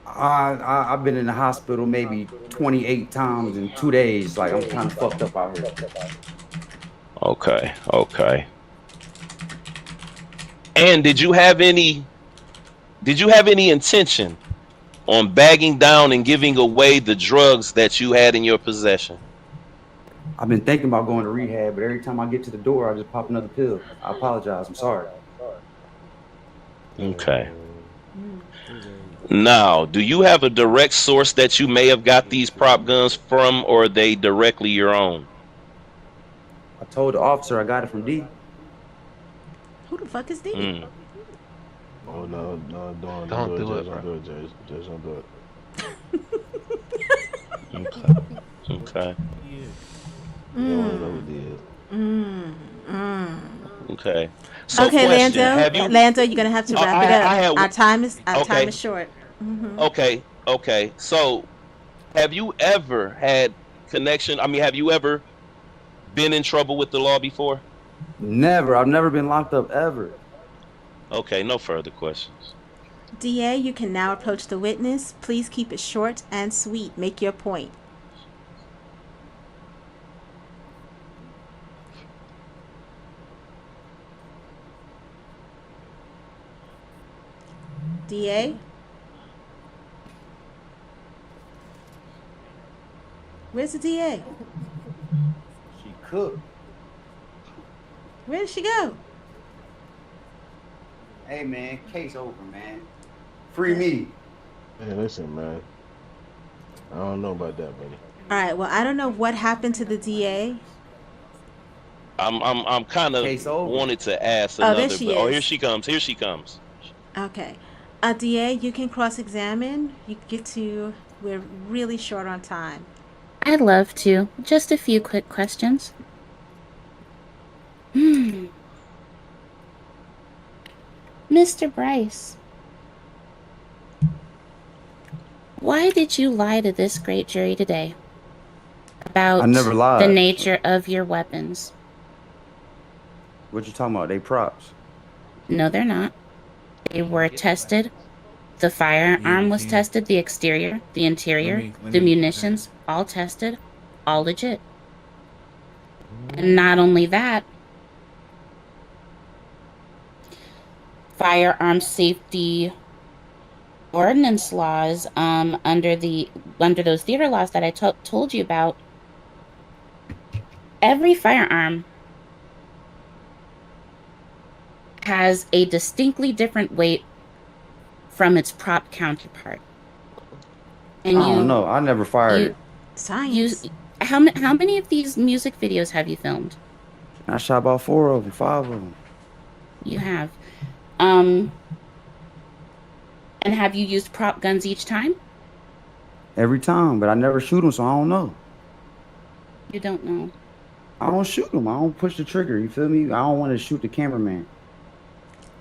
I've been in the hospital maybe 28 times in 2 days. Like, I'm kind of fucked up out here. Okay. And did you have any intention on bagging down and giving away the drugs that you had in your possession? I've been thinking about going to rehab, but every time I get to the door, I just pop another pill. I apologize. I'm sorry. Okay. Now, do you have a direct source that you may have got these prop guns from, or are they directly your own? I told the officer I got it from D. Who the fuck is D? Oh no, Don't do it, Judge. bro. Don't do it, Judge. Judge, don't do it. Okay. You don't want to know who did. Okay. So Okay, question, Lando, you're gonna have to wrap it up. Our time is Okay. short. Okay. So, have you ever had connection? I mean, have you ever been in trouble with the law before? Never. I've never been locked up ever. Okay, no further questions. DA, you can now approach the witness. Please keep it short and sweet. Make your point. DA? Where's the DA? She cooked. Where did she go? Hey, man, case over, man. Free me. Hey, listen, man. I don't know about that, buddy. All right. Well, I don't know what happened to the DA. I'm kind of wanted to ask Oh, another. there she Oh, is. here she comes. Okay. DA, you can cross-examine. You get to. We're really short on time. I'd love to. Just a few quick questions. Mr. Bryce, why did you lie to this great jury today about I never lied. the nature of your weapons? What you talking about? They props. No, they're not. They were tested. The firearm was tested, the exterior, the interior, the munitions, all tested, all legit. And not only that, firearm safety ordinance laws under those theater laws that I told you about, every firearm has a distinctly different weight from its prop counterpart. And I don't know. I never fired it. Science. How many of these music videos have you filmed? I shot about 4 of them, 5 of them. You have. And have you used prop guns each time? Every time, but I never shoot them, so I don't know. You don't know. I don't shoot them. I don't push the trigger. You feel me? I don't want to shoot the cameraman.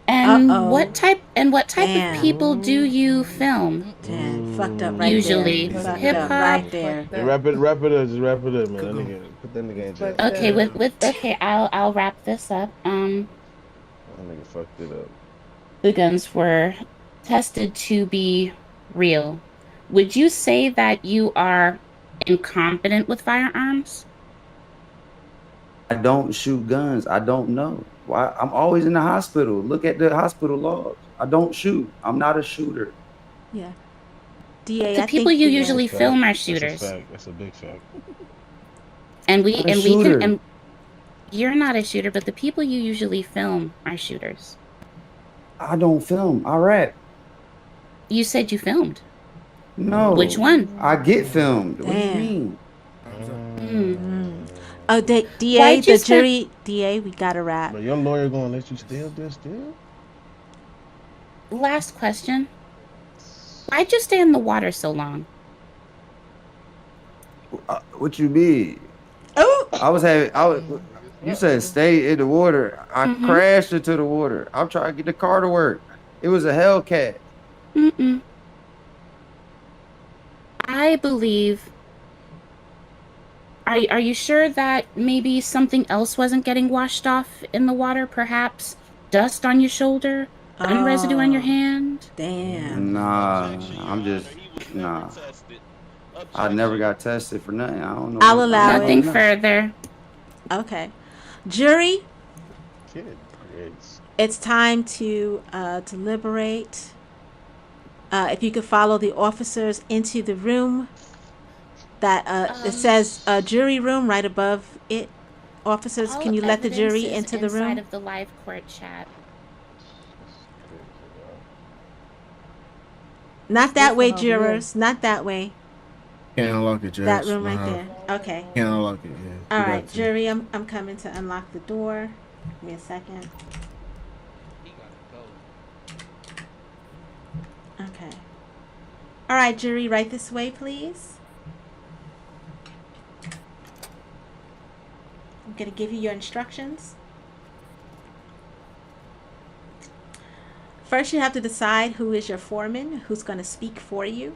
And what type of people do you film? Damn, fucked up right Usually there. hip hop. Right there. Hey, wrap it up. Just wrap it up, man. That nigga, put that nigga in jail. Okay, I'll wrap this up. That nigga fucked it up. The guns were tested to be real. Would you say that you are incompetent with firearms? I don't shoot guns. I don't know. Why? I'm always in the hospital. Look at the hospital logs. I don't shoot. I'm not a shooter. Yeah. DA, The people you usually film are shooters. That's a big fact. And we I'm a can shooter. and you're not a shooter, but the people you usually film are shooters. I don't film. I rap. You said you filmed. No. Which one? I get filmed. What do you Damn. mean? Oh, DA, Why'd you the spend- jury. DA, we gotta wrap. But your lawyer gonna let you steal this still? Last question. Why'd you stay in the water so long? What you mean? Oh, You said stay in the water. I crashed into the water. I'm trying to get the car to work. It was a Hellcat. Mm-mm. I believe. Are you sure that maybe something else wasn't getting washed off in the water? Perhaps dust on your shoulder, gun residue on your hand? Damn. Nah, nah. I never got tested for nothing. I don't know. I'll allow Nothing it. further. Okay. Jury, Yes. it's time to deliberate. If you could follow the officers into the room that it says jury room right above it. Officers, can you let the jury into the room? Inside of the live court chat. Not that This way, one over here. jurors. Not that way. Can't unlock it, Judge. That room right there. Okay. Can't unlock it. Yeah. All You got right, to. jury. I'm coming to unlock the door. Give me a second. Okay. All right, jury. Right this way, please. I'm gonna give you your instructions. First, you have to decide who is your foreman, who's going to speak for you.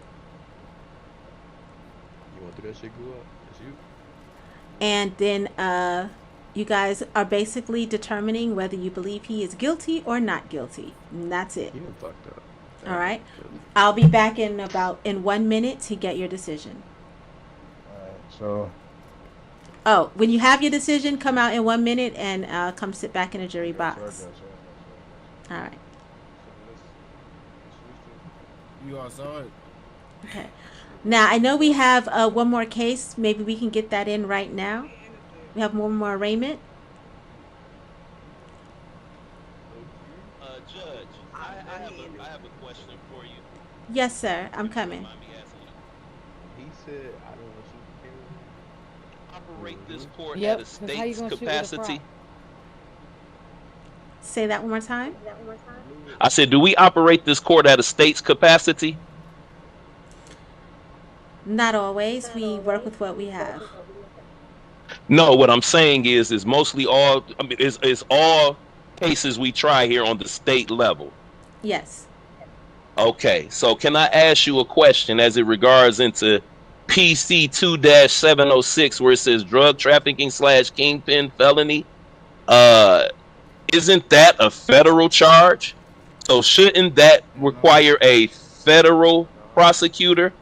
You want to do that shit, grew up? It's you. And then you guys are basically determining whether you believe he is guilty or not guilty. And that's it. You done fucked up. All right. I'll be back in 1 minute to get your decision. So. Oh, when you have your decision, come out in 1 minute and come sit back in the jury box. All right. You all saw it. Okay. Now, I know we have one more case. Maybe we can get that in right now. We have one more arraignment. Judge, I have a question for you. Yes, sir. I'm coming. He said, I don't want you to operate this court Yep, at a 'cause how you state's gonna shoot with a capacity. Say that one more time. I said, do we operate this court at a state's capacity? Not always. We work with what we have. No, what I'm saying is mostly all. I mean, is all cases we try here on the state level. Yes. Okay, so can I ask you a question as it regards into PC 2-706 where it says drug trafficking / kingpin felony? Isn't that a federal charge? So shouldn't that require a federal prosecutor?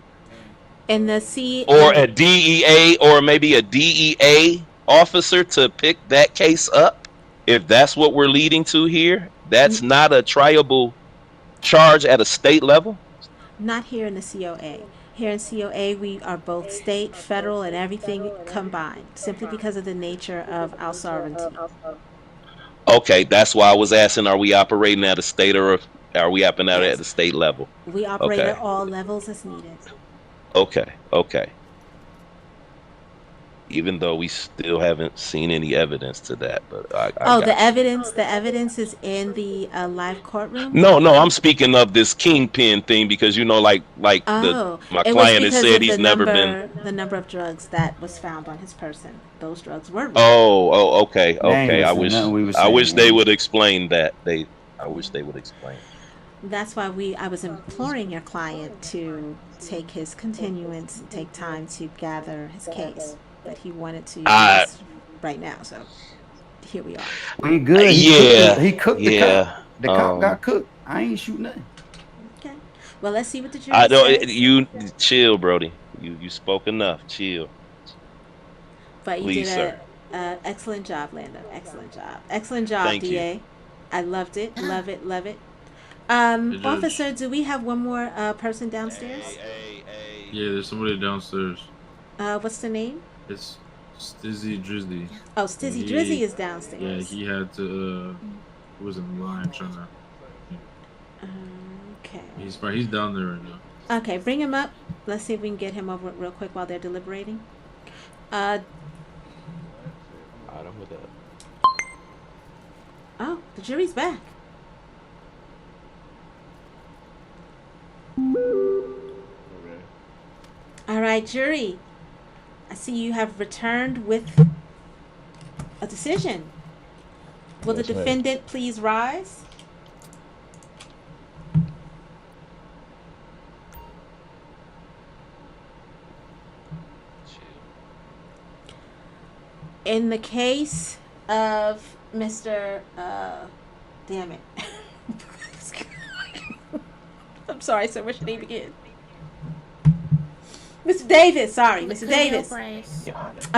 And the C or a DEA or maybe a DEA officer to pick that case up? If that's what we're leading to here, that's not a triable charge at a state level? Not here in the COA. Here in COA, we are both state, federal, and everything combined, simply because of the nature of our sovereignty. Okay, that's why I was asking, are we operating at a state or are we operating at the state level? We operate Okay. at all levels as needed. Okay. Even though we still haven't seen any evidence to that, but I got The you. evidence is in the live courtroom. No, I'm speaking of this kingpin thing because my It was client has because said of he's never been. the number of drugs that was found on his person. Those drugs were real. Oh, okay. I Nothing we was wish saying, they man. would explain that. I wish they would explain. That's why I was imploring your client to take his continuance and take time to gather his case, but he wanted to use right now. So here we are. We good. He cooked the cop. The cop got cooked. I ain't shoot nothing. Okay. Well, let's see what the jury I don't. says. You chill, Brody. You spoke enough. Chill. But you Please, did sir. an excellent job, Lando. Excellent job, Thank you. DA. I loved it. Love it. Judge. Officer, do we have one more person downstairs? Yeah, there's somebody downstairs. What's the name? It's Stizzy Drizzly. Oh, Stizzy Drizzy is downstairs. Yeah, he had to. He was in the line trying to. Okay. He's down there right now. Okay, bring him up. Let's see if we can get him over real quick while they're deliberating. I don't with that. Oh, the jury's back. right, jury. I see you have returned with a decision. Will the Yes, ma'am. defendant please rise? In the case of Mr. Damn it. I'm sorry, sir. What's your name again? Mr. Davis. Sorry, Mr. Davis. Bryce.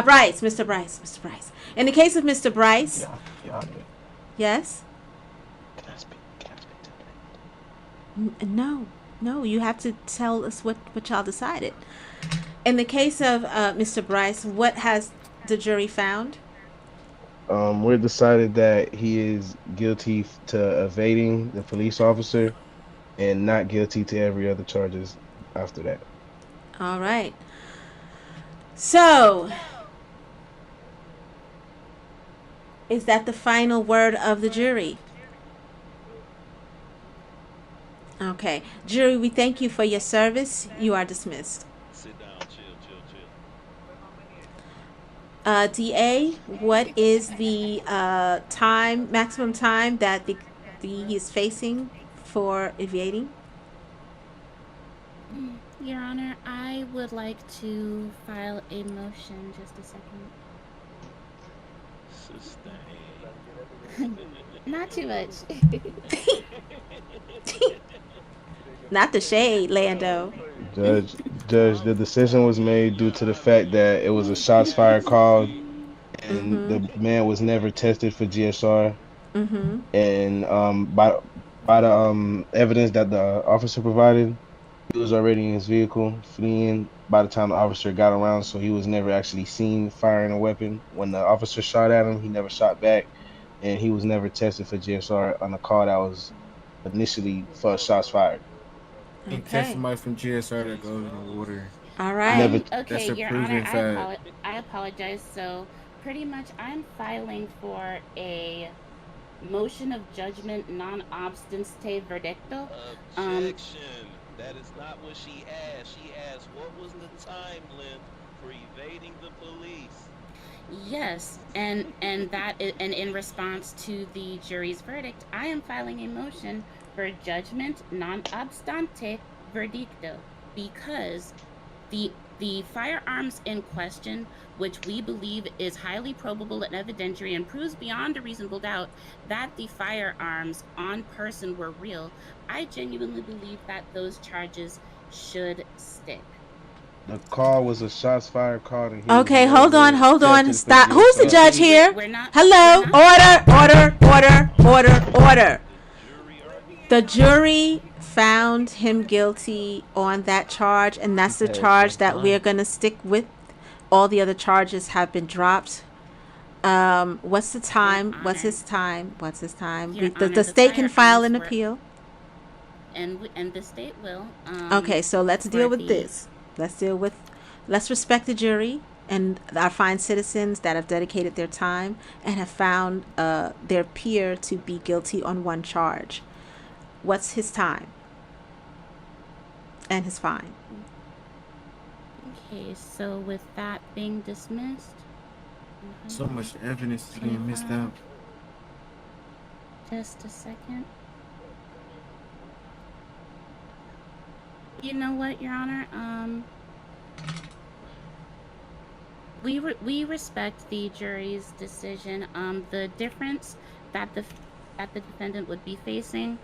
Bryce. Mr. Bryce. Mr. Bryce. In the case of Mr. Bryce. Yes? No. No, you have to tell us what y'all decided. In the case of Mr. Bryce, what has the jury found? We're decided that he is guilty to evading the police officer and not guilty to every other charges after that. All right. So, is that the final word of the jury? Okay. Jury, we thank you for your service. You are dismissed. Sit down, chill. DA, what is the maximum time that he is facing for evading? Your Honor, I would like to file a motion. Just a second. Sustain. Not too much. Not the shade, Lando. Judge, the decision was made due to the fact that it was a shots fired call, and the man was never tested for GSR. And by the evidence that the officer provided, he was already in his vehicle fleeing by the time the officer got around, so he was never actually seen firing a weapon. When the officer shot at him, he never shot back, and he was never tested for GSR on a call that was initially for shots fired. You catch somebody from GSR that goes in the water. All right. Okay, Your Honor, I apologize. So, pretty much, I'm filing for a motion of judgment non obstante verdicto. Objection. That is not what she asked. She asked what was the time length for evading the police. Yes, and in response to the jury's verdict, I am filing a motion for judgment non obstante verdicto because the firearms in question, which we believe is highly probable and evidentiary and proves beyond a reasonable doubt that the firearms on person were real, I genuinely believe that those charges should stick. The call was a shots fired call. And Okay, hold on. Stop. Who's the judge here? Hello. Order. The jury found him guilty on that charge, and that's the charge that we're going to stick with. All the other charges have been dropped. What's the time? What's his time? The state can file an appeal. And the state will. Okay, so let's deal with this. Let's respect the jury and our fine citizens that have dedicated their time and have found their peer to be guilty on one charge. What's his time? And his fine. Okay, so with that being dismissed. So much evidence is getting missed out. Just a second. You know what, Your Honor? We respect the jury's decision. The difference that the defendant would be facing.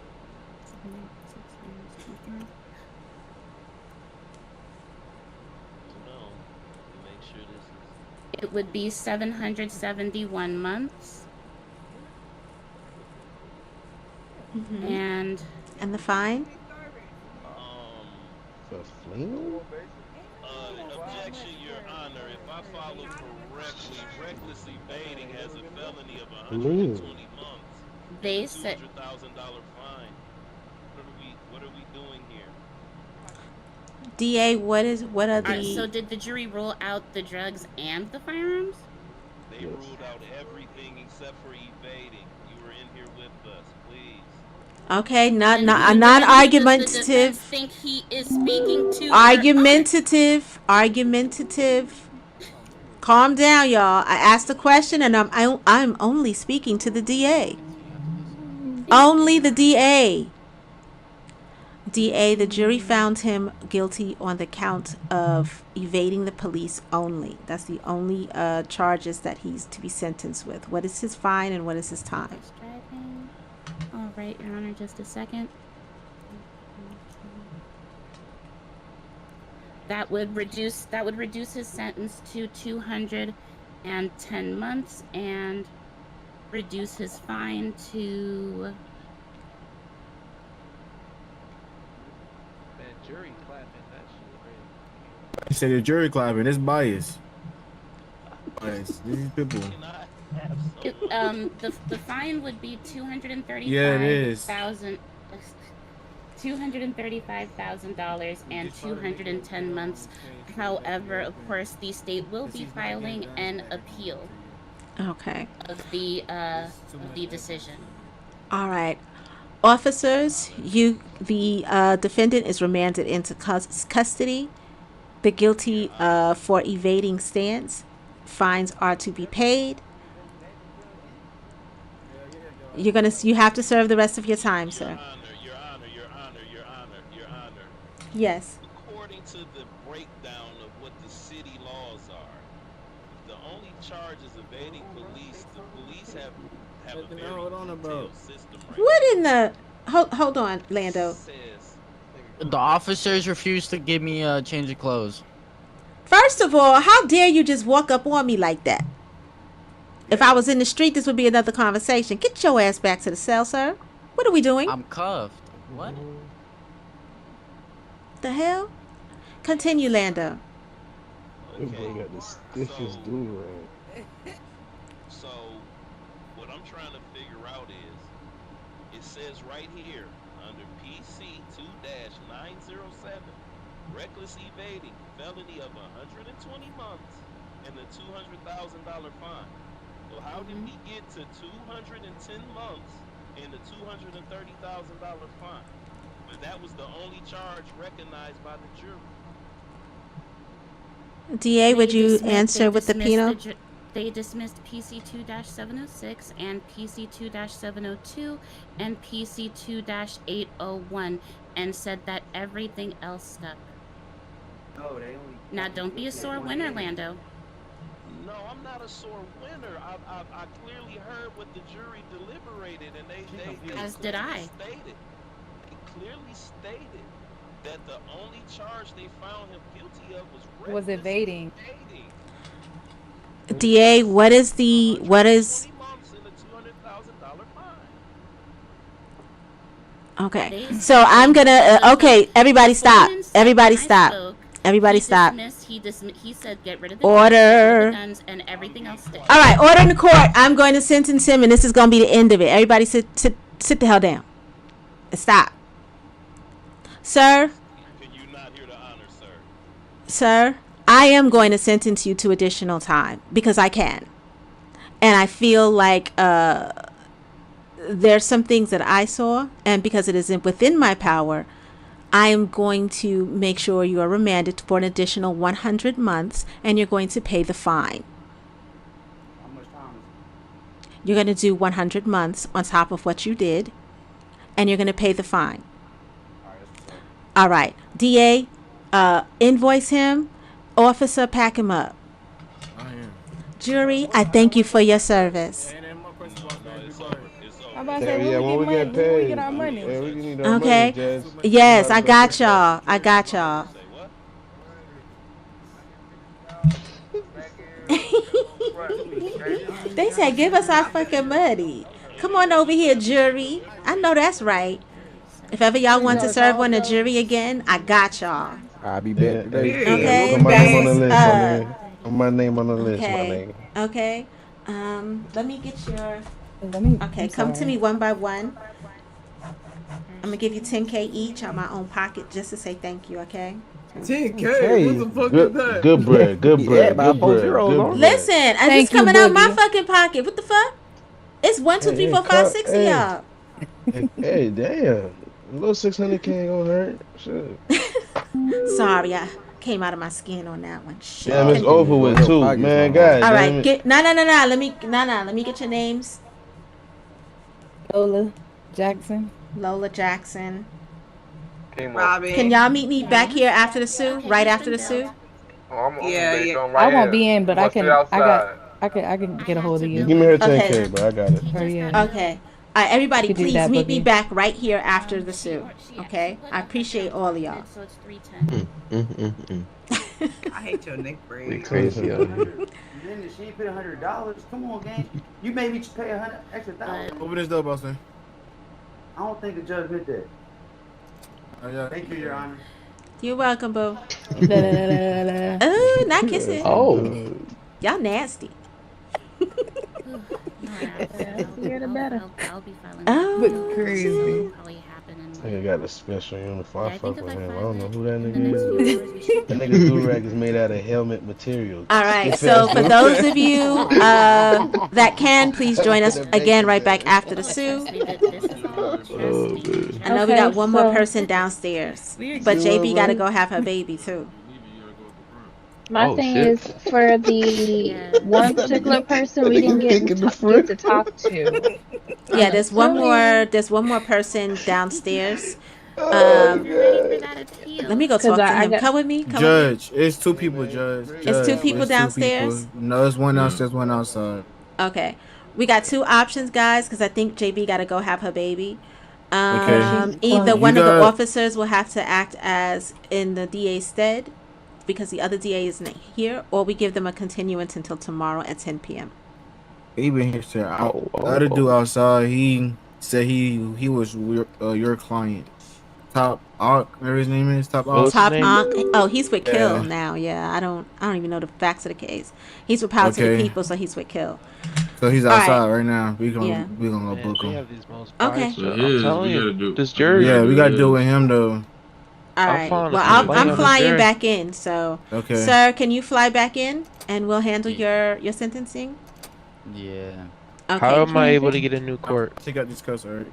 It would be 771 months. And the fine? For fleeing? Objection, Your Honor. If I follow correctly, reckless evading has a felony of 120 months. They said $200,000 fine. What are we doing here? DA, what are the... So did the jury rule out the drugs and the firearms? They ruled out everything except for evading. You were in here with us, please. Okay, not And not who non-argumentative. does the defense think he is speaking to? Argumentative. Calm down, y'all. I asked a question, and I'm only speaking to the DA. Only the DA. DA, the jury found him guilty on the count of evading the police only. That's the only charges that he's to be sentenced with. What is his fine and what is his time? All right, Your Honor, just a second. That would reduce his sentence to 210 months and reduce his fine to Jury clapping that shit. You said the jury clapping. It's bias. Bias. These people. the fine would be $235,000. Yeah, it is. $235,000 and 210 months. However, of course, the state will be filing an appeal. Okay. Of the decision. All right. Officers, the defendant is remanded into custody. The guilty for evading stands. Fines are to be paid. You have to serve the rest of your time, sir. Your Honor. Yes. According to the breakdown of what the city laws are, the only charge is evading police. The police have a very detailed system right What in the hold on, Lando. The officers refused to give me a change of clothes. First of all, how dare you just walk up on me like that? If I was in the street, this would be another conversation. Get your ass back to the cell, sir. What are we doing? I'm cuffed. What? The hell? Continue, Lando. Got this stiffest dude, right? So, what I'm trying to figure out is, it says right here, under PC 2-907, reckless evading, felony of 120 months, and a $200,000 fine. So how did we get to 210 months and a $230,000 fine? But that was the only charge recognized by the jury. DA, would you answer with the penal? They dismissed PC 2-706 and PC 2-702 and PC 2-801 and said that everything else stuck. Now, don't be a sore winner, Lando. No, I'm not a sore winner. I clearly heard what the jury deliberated, and they As did I. They clearly stated that the only charge they found him guilty of was evading. DA, what is Okay, so I'm gonna okay, everybody stop. Everybody stop. Everybody stop. He said get rid of the Order. guns and everything else stayed. All right, order in the court. I'm going to sentence him, and this is going to be the end of it. Everybody sit the hell down. And stop. Sir? Can you not hear the honor, sir? Sir, I am going to sentence you to additional time because I can. And I feel like there's some things that I saw, and because it isn't within my power, I am going to make sure you are remanded for an additional 100 months, and you're going to pay the fine. How much time is it? You're going to do 100 months on top of what you did, and you're going to pay the fine. All right. DA, invoice him. Officer, pack him up. Jury, I thank you for your service. I'm about to say, when we get our money. Yeah, we need our Okay. money, Jazz. Yes, I got y'all. They said, give us our fucking money. Come on over here, jury. I know that's right. If ever y'all want to serve on the jury again, I got y'all. I'll be back today. Okay. Put my name on the list, my nigga. Put my name on the list, my Okay. nigga. Okay. Let me get your. Okay, I'm come to sorry. me one by one. I'm gonna give you 10K each out of my own pocket just to say thank you. Okay. 10K? What the fuck Good, is that? good bread, good bread, good bread, good bread. Listen, it's coming out my fucking pocket. What the fuck? It's 1, 2, 3, 4, 5, 6 of y'all. Hey, damn. A little 600K ain't gonna hurt. Shit. Sorry, I came out of my skin on that one. Shit. Damn, it's over Well, with your too, pocket's man. not hard. God All damn right, it. get no. Let me get your names. Lola Jackson. Lola Jackson. Robbie. Can y'all meet me back here after the Sue? Right after the Sue? Yeah. I won't be in, but I can. I can get a hold of Just you. give me her Okay. 10K, bro. I got it. Or yeah. Okay. Everybody, You could do please that, meet me Boogie. back right here after the Sue. Okay? I appreciate all of y'all. So it's 310. I hate your neck We braid. crazy out here. Then she ain't pay $100. Come on, gang. You made me pay extra $1,000. Open this door, Boston. I don't think the judge meant that. Oh, yeah. Thank you, Your Honor. You're welcome, boo. La, la, la, la, la. Not kissing. Oh. Y'all nasty. You're the better. I'll be filing. Oh, Look crazy. Probably happen in Nigga got a special uniform. Yeah, I I think fuck if with I him. I file don't know it who that in the nigga next few is. hours, we should That nigga do-rag is made out of helmet material. All right. Stiff So ass for dude. those of you that can, please join us again right back after the Sue. this is all Oh, trusting. man. I know we Okay, got one more so- person downstairs, but You JB know got to what? go have her baby too. My Oh, thing shit. is for the one particular person we didn't get get to talk to. Yeah, I'm there's one more. assuming- There's one more person downstairs. Oh, You're ready for God. that appeal. Let me go 'Cause talk to I him. got- Come with me. Come with Judge, it's two people, Judge. It's two Judge, people it's two downstairs? people. No, it's one downstairs, one outside. me. Okay, we got two options, guys, because I think JB got to go have her baby. Okay. Either You one of the got- officers will have to act as in the DA's stead, because the other DA isn't here, or we give them a continuance until tomorrow at 10 p.m. He been here since the other dude outside. He said he was your client. Top Ark, whatever his name is. Top Ark. Top Ankh. Oh, he's with Kill Yeah. now. Yeah, I don't even know the facts of the case. He's with Power to the Okay. People, so he's with Kill. So he's All right. outside right now. We gonna Yeah. go book They him. have these most Okay. biased So judges. his, I'm telling we you, gotta do. this jury. Yeah, we gotta do with him though. All I'm right. fine Well, with somebody I'm on the flying jury. back in. So, Okay. sir, can you fly back in, and we'll handle your sentencing? Yeah. Okay. How am I able to get a new court? Take out this cuss, alright.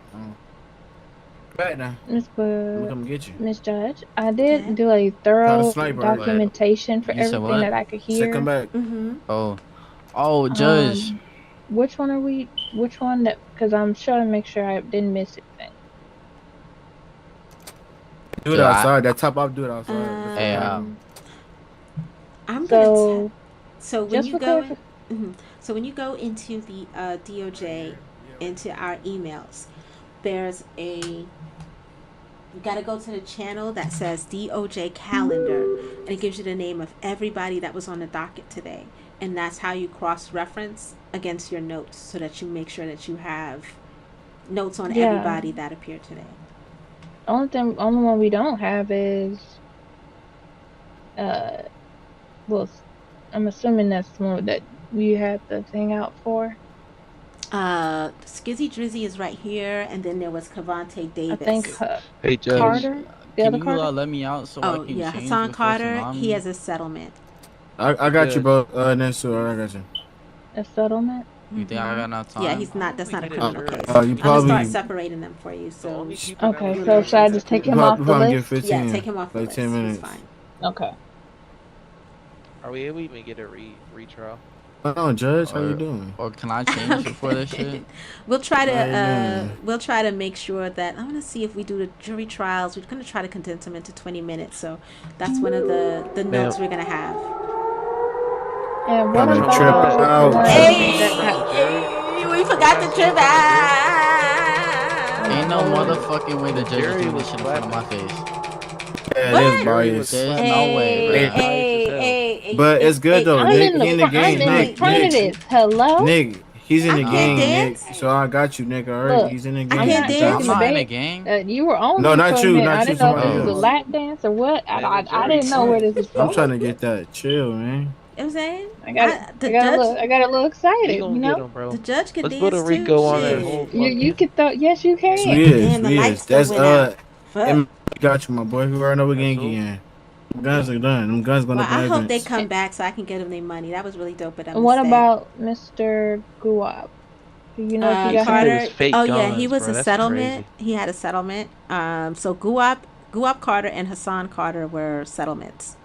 Back now. Miss I'm gonna come get you. Miss Judge, I did do a thorough sniper, right? documentation for You said everything what? that I could Say hear. come back. Mm-hmm. Oh, Judge. Which one are we? Which one that? Because I'm trying to make sure I didn't miss anything. Do it Yeah, outside. That top off, do it outside. Hey, I'm So, gonna. So when just you for go, clarif- so when you go into the DOJ, into our emails, there's a. You gotta go to the channel that says DOJ calendar, and it gives you the name of everybody that was on the docket today, and that's how you cross-reference against your notes, so that you make sure that you have notes on Yeah. everybody that appeared today. only one we don't have is, well, I'm assuming that's the one that you had the thing out for. Skizzy Drizzy is right here, and then there was Cavante Davis. I think Hey, Judge. Carter. The Can other you Carter. let me out so I Oh can yeah, change Hassan the Carter. first He has a settlement. I got you, bro. Next to I got you. A settlement. You think I got enough time? Yeah, he's not. That's not a criminal case. you I'm gonna probably- start separating them for you. So Okay, so should I just take him off the probably list? get 15. Yeah, take him off the like list. 10 minutes. He's fine. Okay. Are we able to even get a retrial? Oh, Judge, how you doing? Or can I change it for this shit? We'll try How you to doing? we'll try to make sure that I'm gonna see if we do the jury trials. We're gonna try to condense them into 20 minutes. So that's one of the notes we're gonna have. And what Kinda about trip out. the one Hey, that we forgot the trip out. Ain't no motherfucking way the judge is doing this shit in front of my face. Yeah, What? it is biased. There's no way, bro. Hey, But it's good though. I'm Nick, in the, he in the I'm game. in Nick, the front of Nick, this. Hello? Nick, he's in the I game, can't Nick. dance. So I got you, Nick. All right, Look, he's in the I'm game. not can't taking dance? the I'm not in bait. a gang. You were on No, me not for a you, minute. not I you, didn't know if somebody this was a else. lap dance or what. I didn't know where this was I'm from. trying to get that chill, man. You know what I'm saying? I got a little excited, We you gonna know? get him, bro. The judge can Let's dance put a too. Rico on that Shit. whole You fucking. can throw, yes, you can. We is, Damn, the we lights is. still That's went out. Fuck. M got you, my boy. We already know we're getting again. Them guns are done. Them guns going Well, up in I hope they evidence. come back so I can get them their money. That was really dope of them. And what to stay. about Mr. Guap? Do you know if he got Carter. hurt? Fake Oh yeah, he guns, was bro. a That's settlement. crazy. He had a settlement. So Guap Carter and Hassan Carter were settlements.